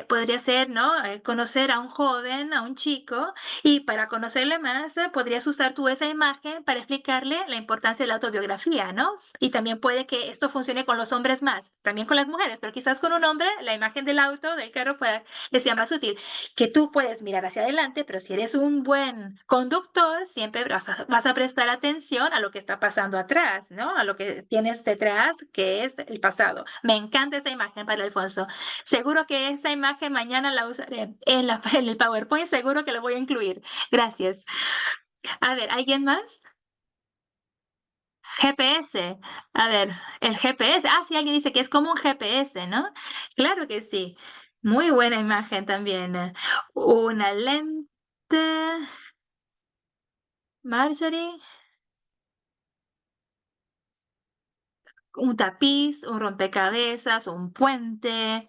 podría ser, ¿no? Conocer a un joven, a un chico, y para conocerle más, podrías usar tú esa imagen para explicarle la importancia de la autobiografía, ¿no? Y también puede que esto funcione con los hombres más, también con las mujeres, pero quizás con un hombre, la imagen del auto, del carro, les sea más útil. Que tú puedes mirar hacia adelante, pero si eres un buen conductor, siempre vas a prestar atención a lo que está pasando atrás, ¿no? A lo que tienes detrás, que es el pasado. Me encanta esta imagen para Alfonso. Seguro que esa imagen mañana la usaré en el PowerPoint, seguro que lo voy a incluir. Gracias. A ver, ¿alguien más? GPS. A ver, el GPS. Ah, sí, alguien dice que es como un GPS, ¿no? Claro que sí. Muy buena imagen también. Una lente. Marjorie. Un tapiz, un rompecabezas, un puente.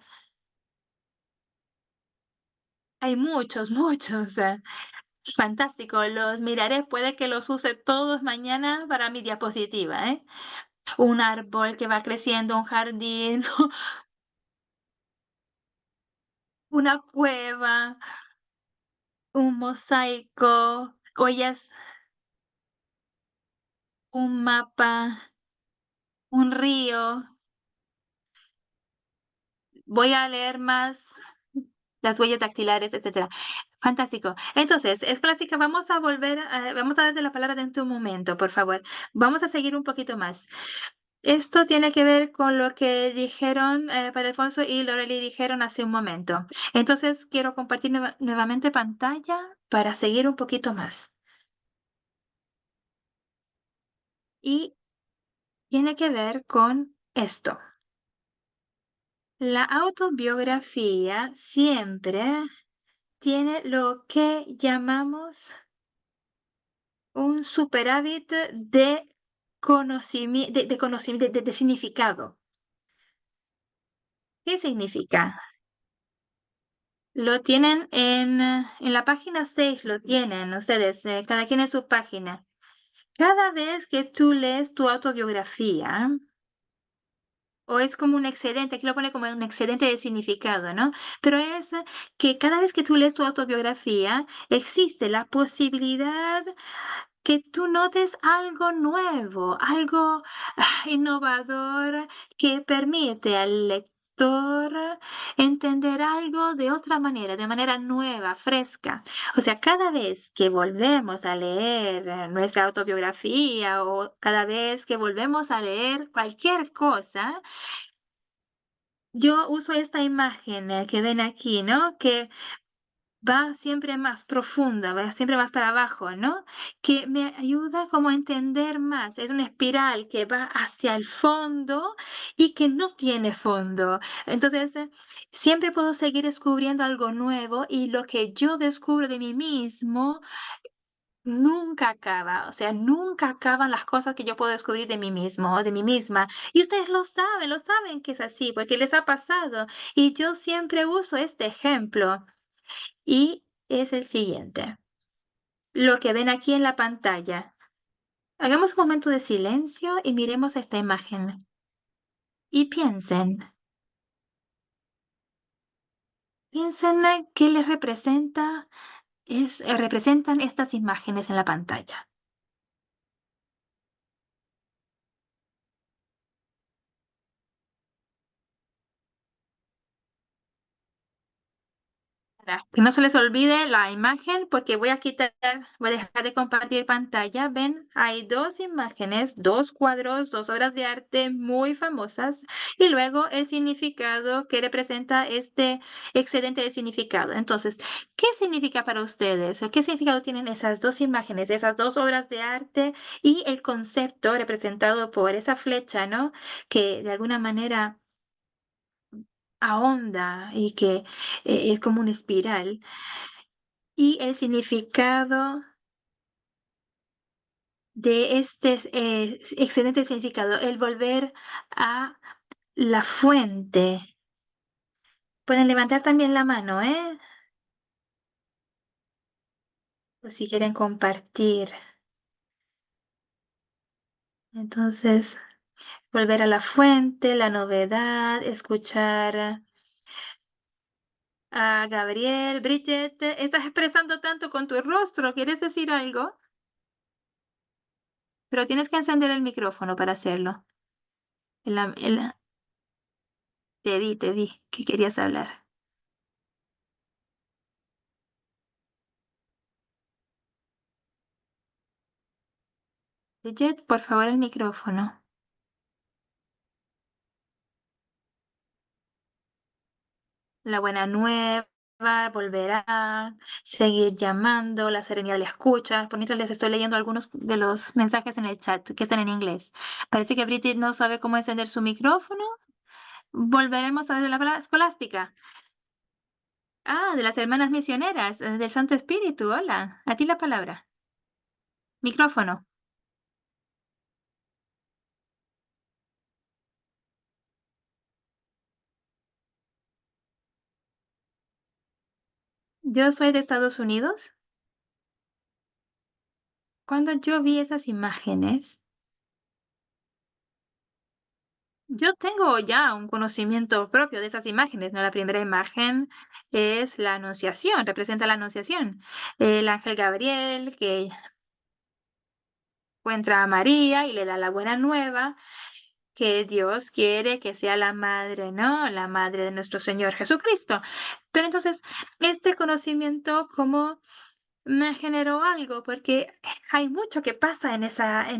Hay muchos, muchos. Fantástico. Los miraré. Puede que los use todos mañana para mi diapositiva, ¿eh? Un árbol que va creciendo, un jardín, una cueva, un mosaico, huellas, un mapa, un río. Voy a leer más las huellas dactilares, etcétera. Fantástico. Entonces, es práctica. Vamos a volver, vamos a darle la palabra dentro de un momento, por favor. Vamos a seguir un poquito más. Esto tiene que ver con lo que dijeron Padre Alfonso y Loreli dijeron hace un momento. Entonces, quiero compartir nuevamente pantalla para seguir un poquito más. Y tiene que ver con esto. La autobiografía siempre tiene lo que llamamos un superávit de conocimiento, de significado. ¿Qué significa? Lo tienen en la página 6, lo tienen ustedes, cada quien en su página. Cada vez que tú lees tu autobiografía, o es como un excedente, aquí lo pone como un excedente de significado, ¿no? Pero es que cada vez que tú lees tu autobiografía, existe la posibilidad que tú notes algo nuevo, algo innovador que permite al lector entender algo de otra manera, de manera nueva, fresca. O sea, cada vez que volvemos a leer nuestra autobiografía o cada vez que volvemos a leer cualquier cosa, yo uso esta imagen que ven aquí, ¿no? Que va siempre más profunda, va siempre más para abajo, ¿no? Que me ayuda como a entender más. Es una espiral que va hacia el fondo y que no tiene fondo. Entonces, siempre puedo seguir descubriendo algo nuevo y lo que yo descubro de mí mismo nunca acaba. O sea, nunca acaban las cosas que yo puedo descubrir de mí mismo o de mí misma. Y ustedes lo saben que es así, porque les ha pasado. Y yo siempre uso este ejemplo. Y es el siguiente. Lo que ven aquí en la pantalla. Hagamos un momento de silencio y miremos esta imagen. Y piensen qué les representan estas imágenes en la pantalla. Que no se les olvide la imagen porque voy a dejar de compartir pantalla. Ven, hay dos imágenes, dos cuadros, dos obras de arte muy famosas y luego el significado que representa este excedente de significado. Entonces, ¿qué significa para ustedes? ¿Qué significado tienen esas dos imágenes, esas dos obras de arte y el concepto representado por esa flecha, ¿no? Que de alguna manera ahonda y que es como una espiral. Y el significado de este excelente significado, el volver a la fuente. Pueden levantar también la mano, ¿eh? O si quieren compartir. Entonces, volver a la fuente, la novedad, escuchar a Gabriel. Bridget, estás expresando tanto con tu rostro. ¿Quieres decir algo? Pero tienes que encender el micrófono para hacerlo. Te vi que querías hablar. Bridget, por favor, el micrófono. La buena nueva, volverá, seguir llamando, la serenidad la escucha. Por mientras les estoy leyendo algunos de los mensajes en el chat que están en inglés. Parece que Bridget no sabe cómo encender su micrófono. Volveremos a ver la palabra escolástica. Ah, de las hermanas misioneras, del Santo Espíritu. Hola, a ti la palabra. Micrófono. Yo soy de Estados Unidos. Cuando yo vi esas imágenes, yo tengo ya un conocimiento propio de esas imágenes, ¿no? La primera imagen es la Anunciación, representa la Anunciación. El ángel Gabriel que encuentra a María y le da la buena nueva que Dios quiere que sea la madre, ¿no? La madre de nuestro Señor Jesucristo. Pero entonces, este conocimiento como me generó algo porque hay mucho que pasa en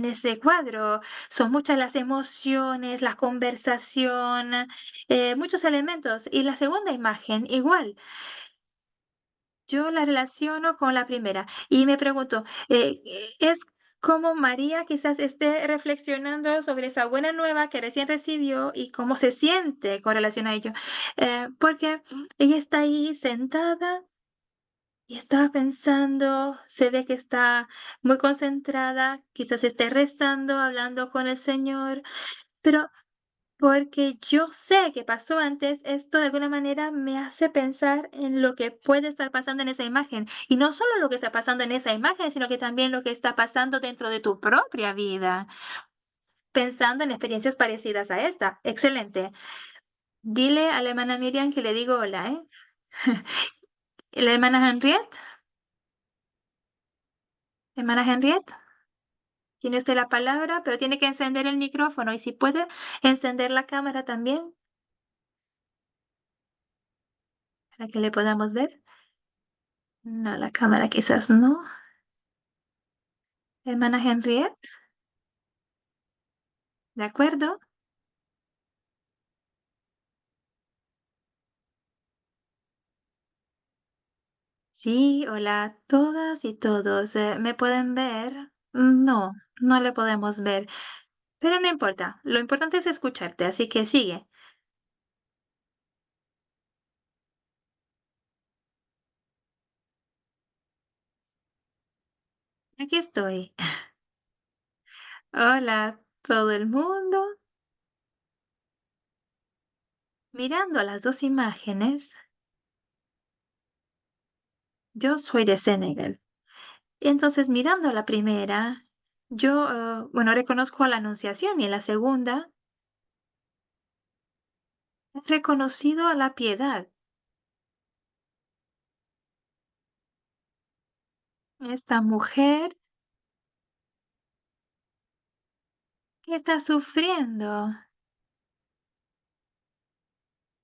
ese cuadro. Son muchas las emociones, la conversación, muchos elementos. Y la segunda imagen, igual, yo la relaciono con la primera y me pregunto, ¿es como María quizás esté reflexionando sobre esa buena nueva que recién recibió y cómo se siente con relación a ello? Porque ella está ahí sentada y estaba pensando, se ve que está muy concentrada, quizás esté rezando, hablando con el Señor, pero porque yo sé que pasó antes, esto de alguna manera me hace pensar en lo que puede estar pasando en esa imagen. Y no solo lo que está pasando en esa imagen, sino que también lo que está pasando dentro de tu propia vida, pensando en experiencias parecidas a esta. Excelente. Dile a la hermana Miriam que le digo hola, ¿eh? La hermana Henriette, hermana Henriette. Tiene usted la palabra, pero tiene que encender el micrófono y si puede encender la cámara también para que le podamos ver. No, la cámara quizás no. Hermana Henriette, ¿de acuerdo? Sí, hola a todas y todos. ¿Me pueden ver? No, no le podemos ver, pero no importa. Lo importante es escucharte, así que sigue. Aquí estoy. Hola a todo el mundo. Mirando las dos imágenes, yo soy de Senegal. Entonces, mirando la primera, yo, bueno, reconozco a la Anunciación y en la segunda, he reconocido a la piedad. Esta mujer que está sufriendo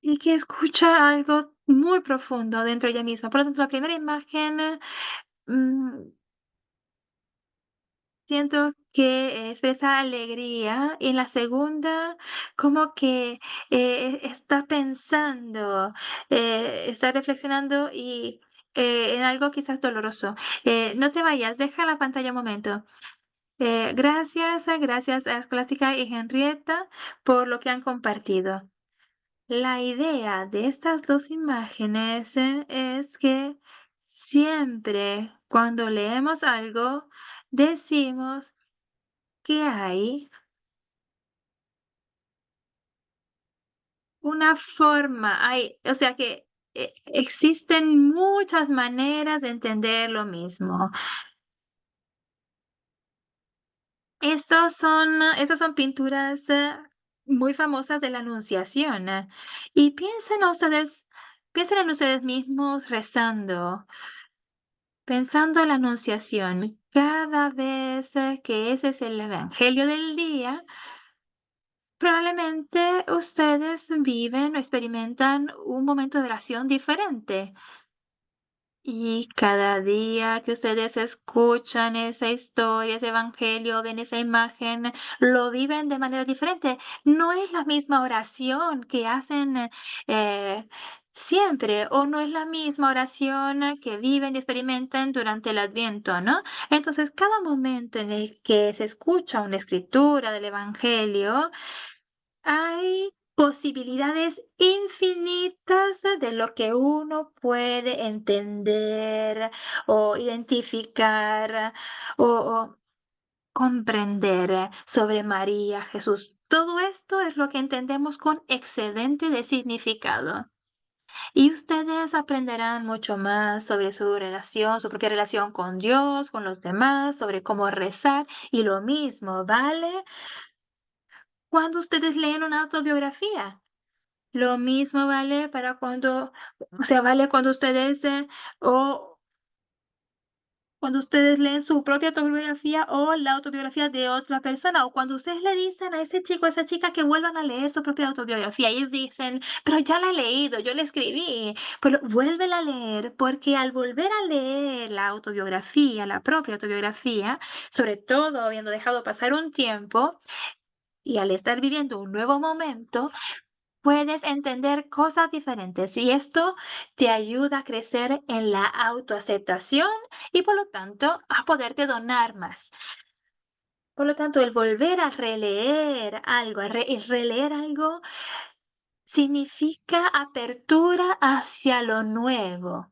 y que escucha algo muy profundo dentro de ella misma. Por lo tanto, la primera imagen, mm, siento que expresa alegría y en la segunda como que está pensando, está reflexionando y en algo quizás doloroso. No te vayas, deja la pantalla un momento. Gracias a Escolástica y Henrietta por lo que han compartido. La idea de estas dos imágenes es que siempre cuando leemos algo, decimos que hay una forma, o sea que existen muchas maneras de entender lo mismo. Estas son pinturas muy famosas de la Anunciación. Y piensen en ustedes mismos rezando, pensando en la Anunciación. Cada vez que ese es el Evangelio del día, probablemente ustedes viven o experimentan un momento de oración diferente. Y cada día que ustedes escuchan esa historia, ese evangelio, ven esa imagen, lo viven de manera diferente. No es la misma oración que hacen siempre, o no es la misma oración que viven y experimentan durante el Adviento, ¿no? Entonces, cada momento en el que se escucha una escritura del evangelio, hay posibilidades infinitas de lo que uno puede entender o identificar o comprender sobre María, Jesús. Todo esto es lo que entendemos con excedente de significado. Y ustedes aprenderán mucho más sobre su relación, su propia relación con Dios, con los demás, sobre cómo rezar. Y lo mismo, ¿vale? Cuando ustedes leen una autobiografía. Lo mismo vale para vale cuando ustedes o cuando ustedes leen su propia autobiografía o la autobiografía de otra persona, o cuando ustedes le dicen a ese chico, a esa chica que vuelvan a leer su propia autobiografía, y ellos dicen, pero ya la he leído, yo la escribí, pero vuélvela a leer, porque al volver a leer la autobiografía, la propia autobiografía, sobre todo habiendo dejado pasar un tiempo y al estar viviendo un nuevo momento, puedes entender cosas diferentes y esto te ayuda a crecer en la autoaceptación y por lo tanto a poderte donar más. Por lo tanto, el volver a releer algo, el releer algo significa apertura hacia lo nuevo.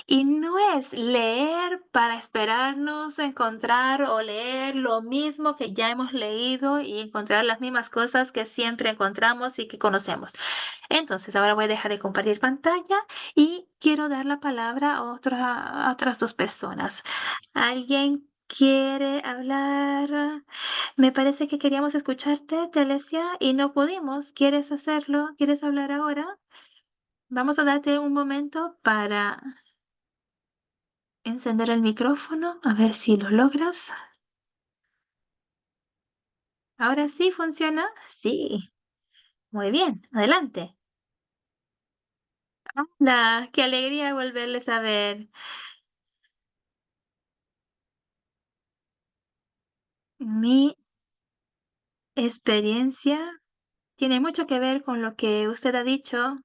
Y no es leer para esperarnos a encontrar o leer lo mismo que ya hemos leído y encontrar las mismas cosas que siempre encontramos y que conocemos. Entonces, ahora voy a dejar de compartir pantalla y quiero dar la palabra a otras dos personas. ¿Alguien quiere hablar? Me parece que queríamos escucharte, Telesia, y no pudimos. ¿Quieres hacerlo? ¿Quieres hablar ahora? Vamos a darte un momento para encender el micrófono, a ver si lo logras. ¿Ahora sí funciona? Sí. Muy bien, adelante. Hola, qué alegría volverles a ver. Mi experiencia tiene mucho que ver con lo que usted ha dicho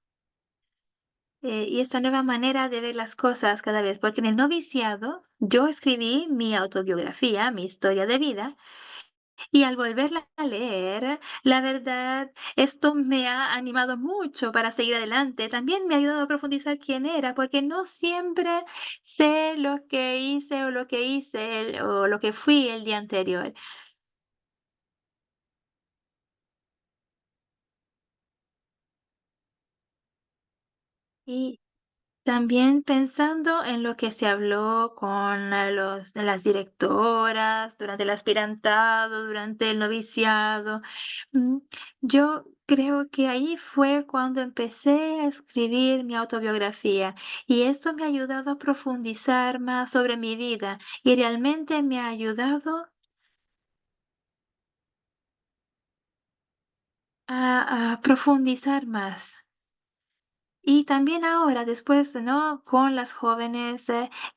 y esta nueva manera de ver las cosas cada vez, porque en el noviciado yo escribí mi autobiografía, mi historia de vida. Y al volverla a leer, la verdad, esto me ha animado mucho para seguir adelante. También me ha ayudado a profundizar quién era, porque no siempre sé lo que hice o lo que hice o lo que fui el día anterior. Y también pensando en lo que se habló con las directoras durante el aspirantado, durante el noviciado, mm, yo creo que ahí fue cuando empecé a escribir mi autobiografía y esto me ha ayudado a profundizar más sobre mi vida y realmente me ha ayudado a profundizar más. Y también ahora, después, ¿no? Con las jóvenes,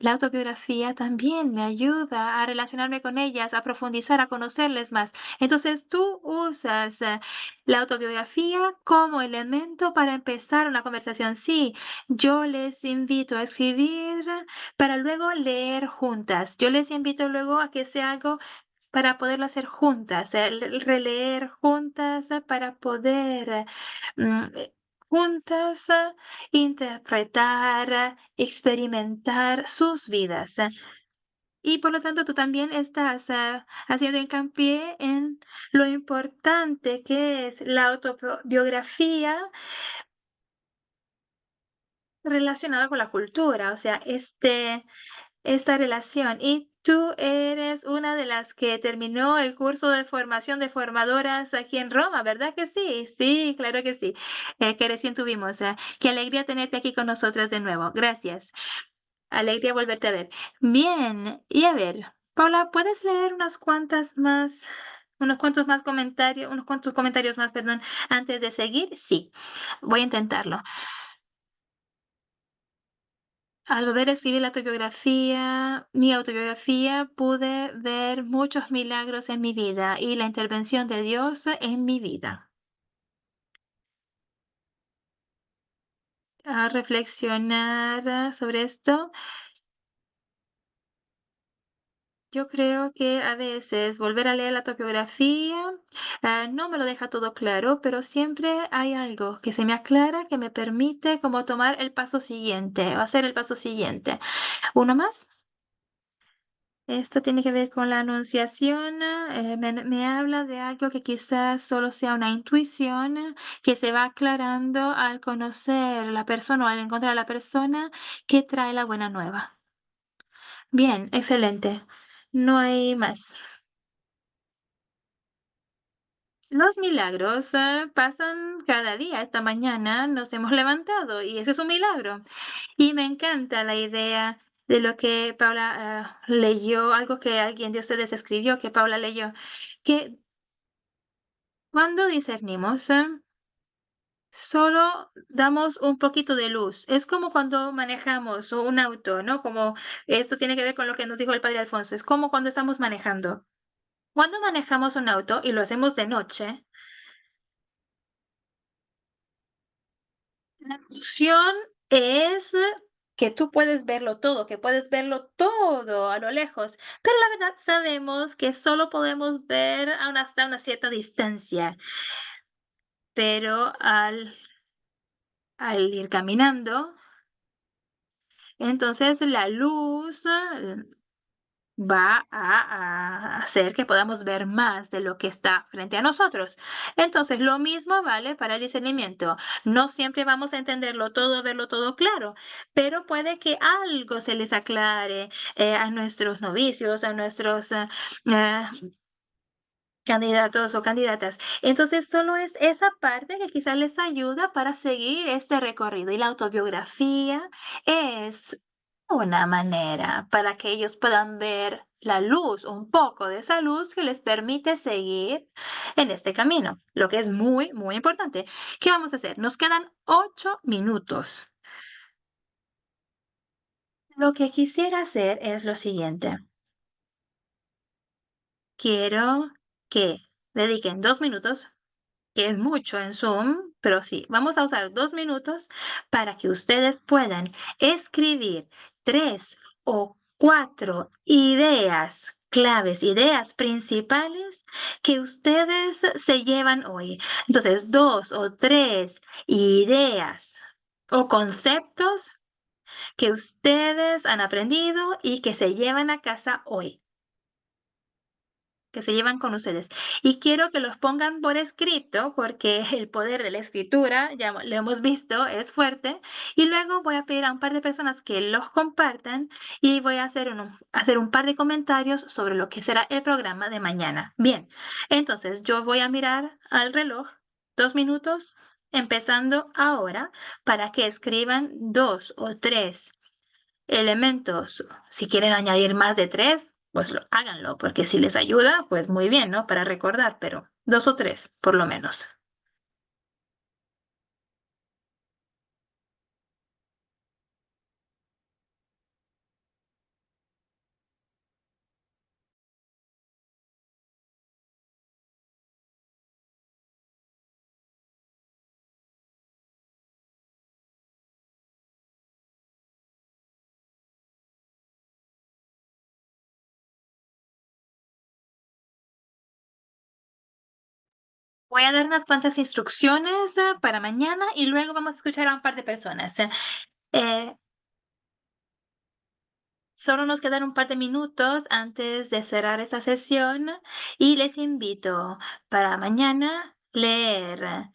la autobiografía también me ayuda a relacionarme con ellas, a profundizar, a conocerles más. Entonces, tú usas la autobiografía como elemento para empezar una conversación. Sí, yo les invito a escribir para luego leer juntas. Yo les invito luego a que sea algo para poderlo hacer juntas, releer juntas para poder juntas interpretar, experimentar sus vidas. y por lo tanto tú también estás haciendo hincapié en lo importante que es la autobiografía relacionada con la cultura, o sea, esta relación. Y tú eres una de las que terminó el curso de formación de formadoras aquí en Roma, ¿verdad que sí? Sí, claro que sí. Que recién tuvimos. Qué alegría tenerte aquí con nosotras de nuevo. Gracias. Alegría volverte a ver. Bien, y a ver, Paula, ¿puedes leer unos cuantos comentarios más, perdón, antes de seguir? Sí, voy a intentarlo. Al volver a escribir mi autobiografía, pude ver muchos milagros en mi vida y la intervención de Dios en mi vida. A reflexionar sobre esto, yo creo que a veces volver a leer la autobiografía no me lo deja todo claro, pero siempre hay algo que se me aclara que me permite como tomar el paso siguiente o hacer el paso siguiente. ¿Uno más? Esto tiene que ver con la anunciación, me habla de algo que quizás solo sea una intuición que se va aclarando al conocer la persona o al encontrar a la persona que trae la buena nueva. Bien, excelente. No hay más. Los milagros pasan cada día. Esta mañana nos hemos levantado y ese es un milagro. Y me encanta la idea de lo que Paula leyó, algo que alguien de ustedes escribió, que Paula leyó, que cuando discernimos, solo damos un poquito de luz. Es como cuando manejamos un auto, ¿no? Como esto tiene que ver con lo que nos dijo el padre Alfonso. Es como cuando estamos manejando. Cuando manejamos un auto y lo hacemos de noche, la ilusión es que tú puedes verlo todo, que puedes verlo todo a lo lejos, pero la verdad sabemos que solo podemos ver hasta una cierta distancia, pero al ir caminando, entonces la luz va a hacer que podamos ver más de lo que está frente a nosotros. Entonces, lo mismo vale para el discernimiento. No siempre vamos a entenderlo todo, verlo todo claro, pero puede que algo se les aclare a nuestros novicios, a nuestros eh, candidatos o candidatas. Entonces, solo es esa parte que quizás les ayuda para seguir este recorrido. Y la autobiografía es una manera para que ellos puedan ver la luz, un poco de esa luz que les permite seguir en este camino, lo que es muy, muy importante. ¿Qué vamos a hacer? Nos quedan 8 minutos. Lo que quisiera hacer es lo siguiente. Quiero que dediquen 2 minutos, que es mucho en Zoom, pero sí, vamos a usar 2 minutos para que ustedes puedan escribir 3 o 4 ideas claves, ideas principales que ustedes se llevan hoy. Entonces, 2 o 3 ideas o conceptos que ustedes han aprendido y que se llevan a casa hoy, que se llevan con ustedes. Y quiero que los pongan por escrito porque el poder de la escritura, ya lo hemos visto, es fuerte. Y luego voy a pedir a un par de personas que los compartan y voy a hacer un par de comentarios sobre lo que será el programa de mañana. Bien, entonces yo voy a mirar al reloj 2 minutos, empezando ahora, para que escriban 2 o 3 elementos. Si quieren añadir más de 3, pues háganlo, porque si les ayuda, pues muy bien, ¿no? Para recordar, pero 2 o 3, por lo menos. Voy a dar unas cuantas instrucciones para mañana y luego vamos a escuchar a un par de personas. Eh, Solo nos quedan un par de minutos antes de cerrar esta sesión y les invito para mañana leer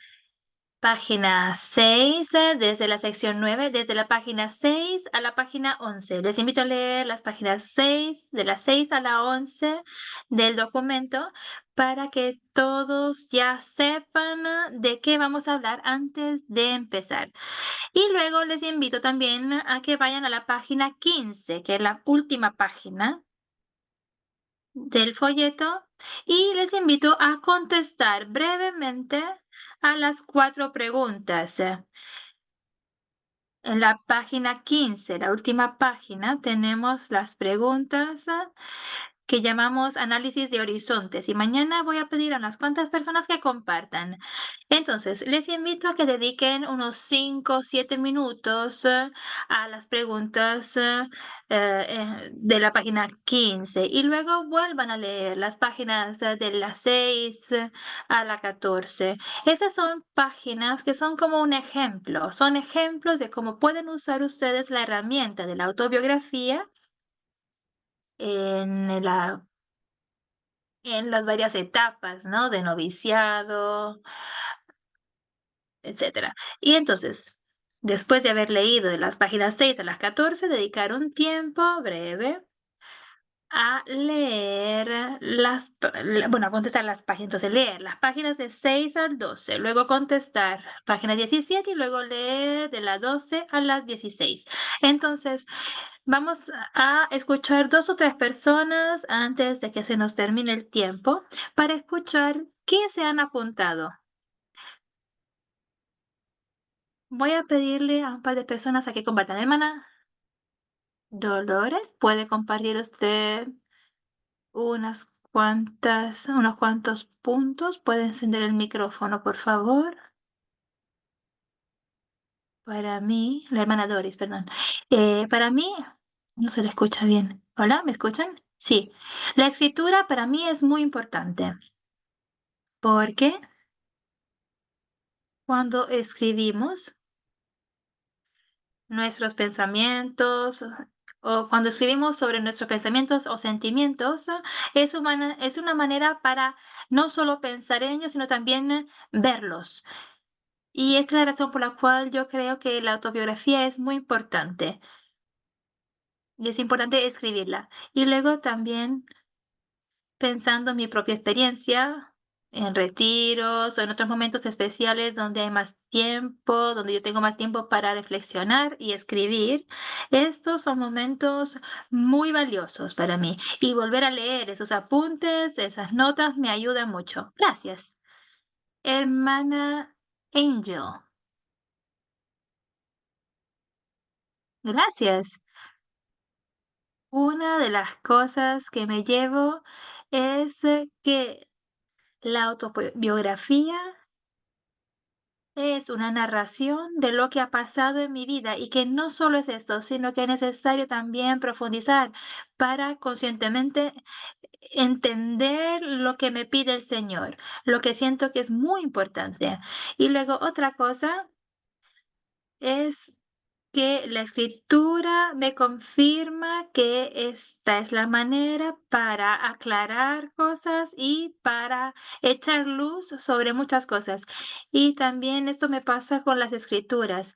página 6, desde la sección 9, desde la página 6 a la página 11. Les invito a leer las páginas 6, de la 6 a la 11 del documento para que todos ya sepan de qué vamos a hablar antes de empezar. Y luego les invito también a que vayan a la página 15, que es la última página del folleto, y les invito a contestar brevemente a las 4 preguntas. En la página 15, la última página, tenemos las preguntas que llamamos análisis de horizontes. Y mañana voy a pedir a unas cuantas personas que compartan. Entonces, les invito a que dediquen unos 5 o 7 minutos a las preguntas de la página 15 y luego vuelvan a leer las páginas de la 6 a la 14. Esas son páginas que son como un ejemplo, son ejemplos de cómo pueden usar ustedes la herramienta de la autobiografía en las varias etapas, ¿no? De noviciado, etcétera. Y entonces, después de haber leído de las páginas 6 a las 14, dedicar un tiempo breve a leer a contestar las páginas. Entonces, leer las páginas de 6 al 12, luego contestar página 17 y luego leer de la 12 a las 16. Entonces, vamos a escuchar 2 o 3 personas antes de que se nos termine el tiempo para escuchar qué se han apuntado. Voy a pedirle a un par de personas a que compartan. Hermana Dolores, ¿puede compartir usted unos cuantos puntos? ¿Puede encender el micrófono, por favor? Para mí, la hermana Doris, perdón. Para mí, no se le escucha bien. ¿Hola? ¿Me escuchan? Sí. La escritura para mí es muy importante porque cuando escribimos nuestros pensamientos o cuando escribimos sobre nuestros pensamientos o sentimientos, es una manera para no solo pensar en ellos, sino también verlos. Y esta es la razón por la cual yo creo que la autobiografía es muy importante. Y es importante escribirla. Y luego también pensando en mi propia experiencia, en retiros o en otros momentos especiales donde hay más tiempo, donde yo tengo más tiempo para reflexionar y escribir. Estos son momentos muy valiosos para mí y volver a leer esos apuntes, esas notas me ayuda mucho. Gracias. Hermana Angel. Gracias. Una de las cosas que me llevo es que la autobiografía es una narración de lo que ha pasado en mi vida y que no solo es esto, sino que es necesario también profundizar para conscientemente entender lo que me pide el Señor, lo que siento que es muy importante. Y luego otra cosa es que la escritura me confirma que esta es la manera para aclarar cosas y para echar luz sobre muchas cosas. Y también esto me pasa con las escrituras,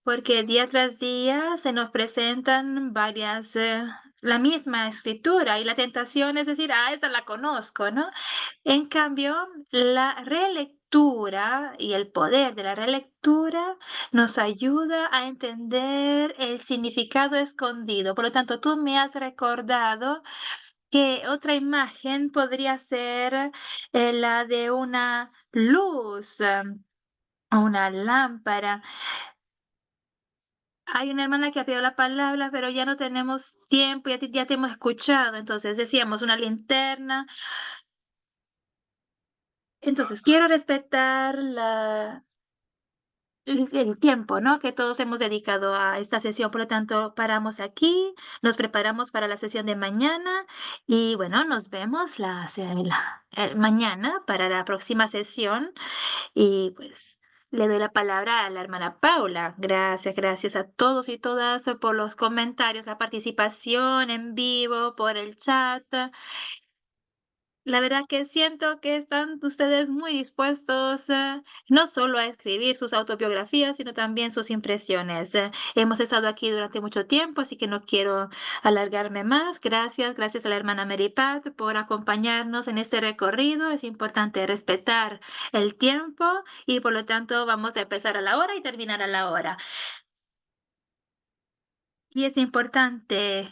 porque día tras día se nos presentan la misma escritura y la tentación es decir, esa la conozco, ¿no? En cambio, la relectura y el poder de la relectura nos ayuda a entender el significado escondido. Por lo tanto, tú me has recordado que otra imagen podría ser la de una luz, una lámpara. Hay una hermana que ha pedido la palabra, pero ya no tenemos tiempo, ya te hemos escuchado. Entonces decíamos una linterna. Entonces, quiero respetar el tiempo, ¿no? Que todos hemos dedicado a esta sesión. Por lo tanto, paramos aquí, nos preparamos para la sesión de mañana y bueno, nos vemos mañana para la próxima sesión y pues Le doy la palabra a la hermana Paula. Gracias a todos y todas por los comentarios, la participación en vivo, por el chat. La verdad que siento que están ustedes muy dispuestos, no solo a escribir sus autobiografías, sino también sus impresiones. Hemos estado aquí durante mucho tiempo, así que no quiero alargarme más. Gracias a la hermana Mary Pat por acompañarnos en este recorrido. Es importante respetar el tiempo y por lo tanto vamos a empezar a la hora y terminar a la hora. Y es importante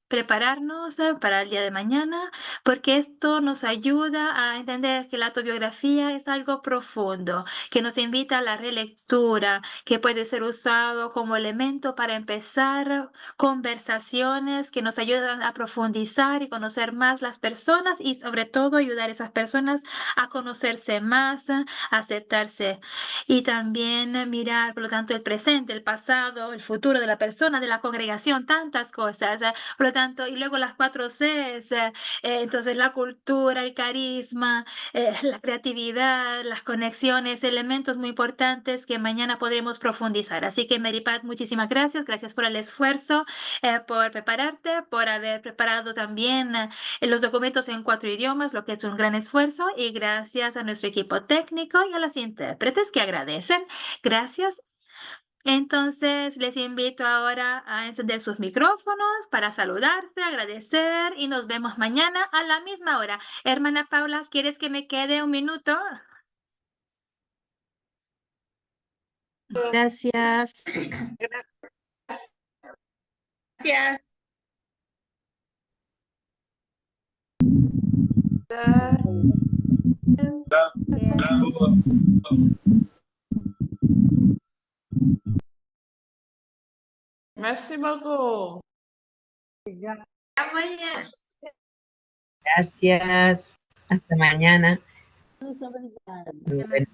prepararnos para el día de mañana, porque esto nos ayuda a entender que la autobiografía es algo profundo, que nos invita a la relectura, que puede ser usado como elemento para empezar conversaciones que nos ayudan a profundizar y conocer más las personas y sobre todo ayudar a esas personas a conocerse más, a aceptarse y también mirar, por lo tanto, el presente, el pasado, el futuro de la persona, de la congregación, tantas cosas. Por lo tanto, y luego las 4 Cs, entonces la cultura, el carisma, la creatividad, las conexiones, elementos muy importantes que mañana podremos profundizar. Así que Mary Pat, muchísimas gracias por el esfuerzo, por prepararte, por haber preparado también los documentos en 4 idiomas, lo que es un gran esfuerzo, y gracias a nuestro equipo técnico y a las intérpretes que agradecen. Gracias. Entonces, les invito ahora a encender sus micrófonos para saludarse, agradecer y nos vemos mañana a la misma hora. Hermana Paula, ¿quieres que me quede un minuto? Gracias. Gracias. Merci beaucoup. À mañana. Gracias. Hasta mañana. Mañana.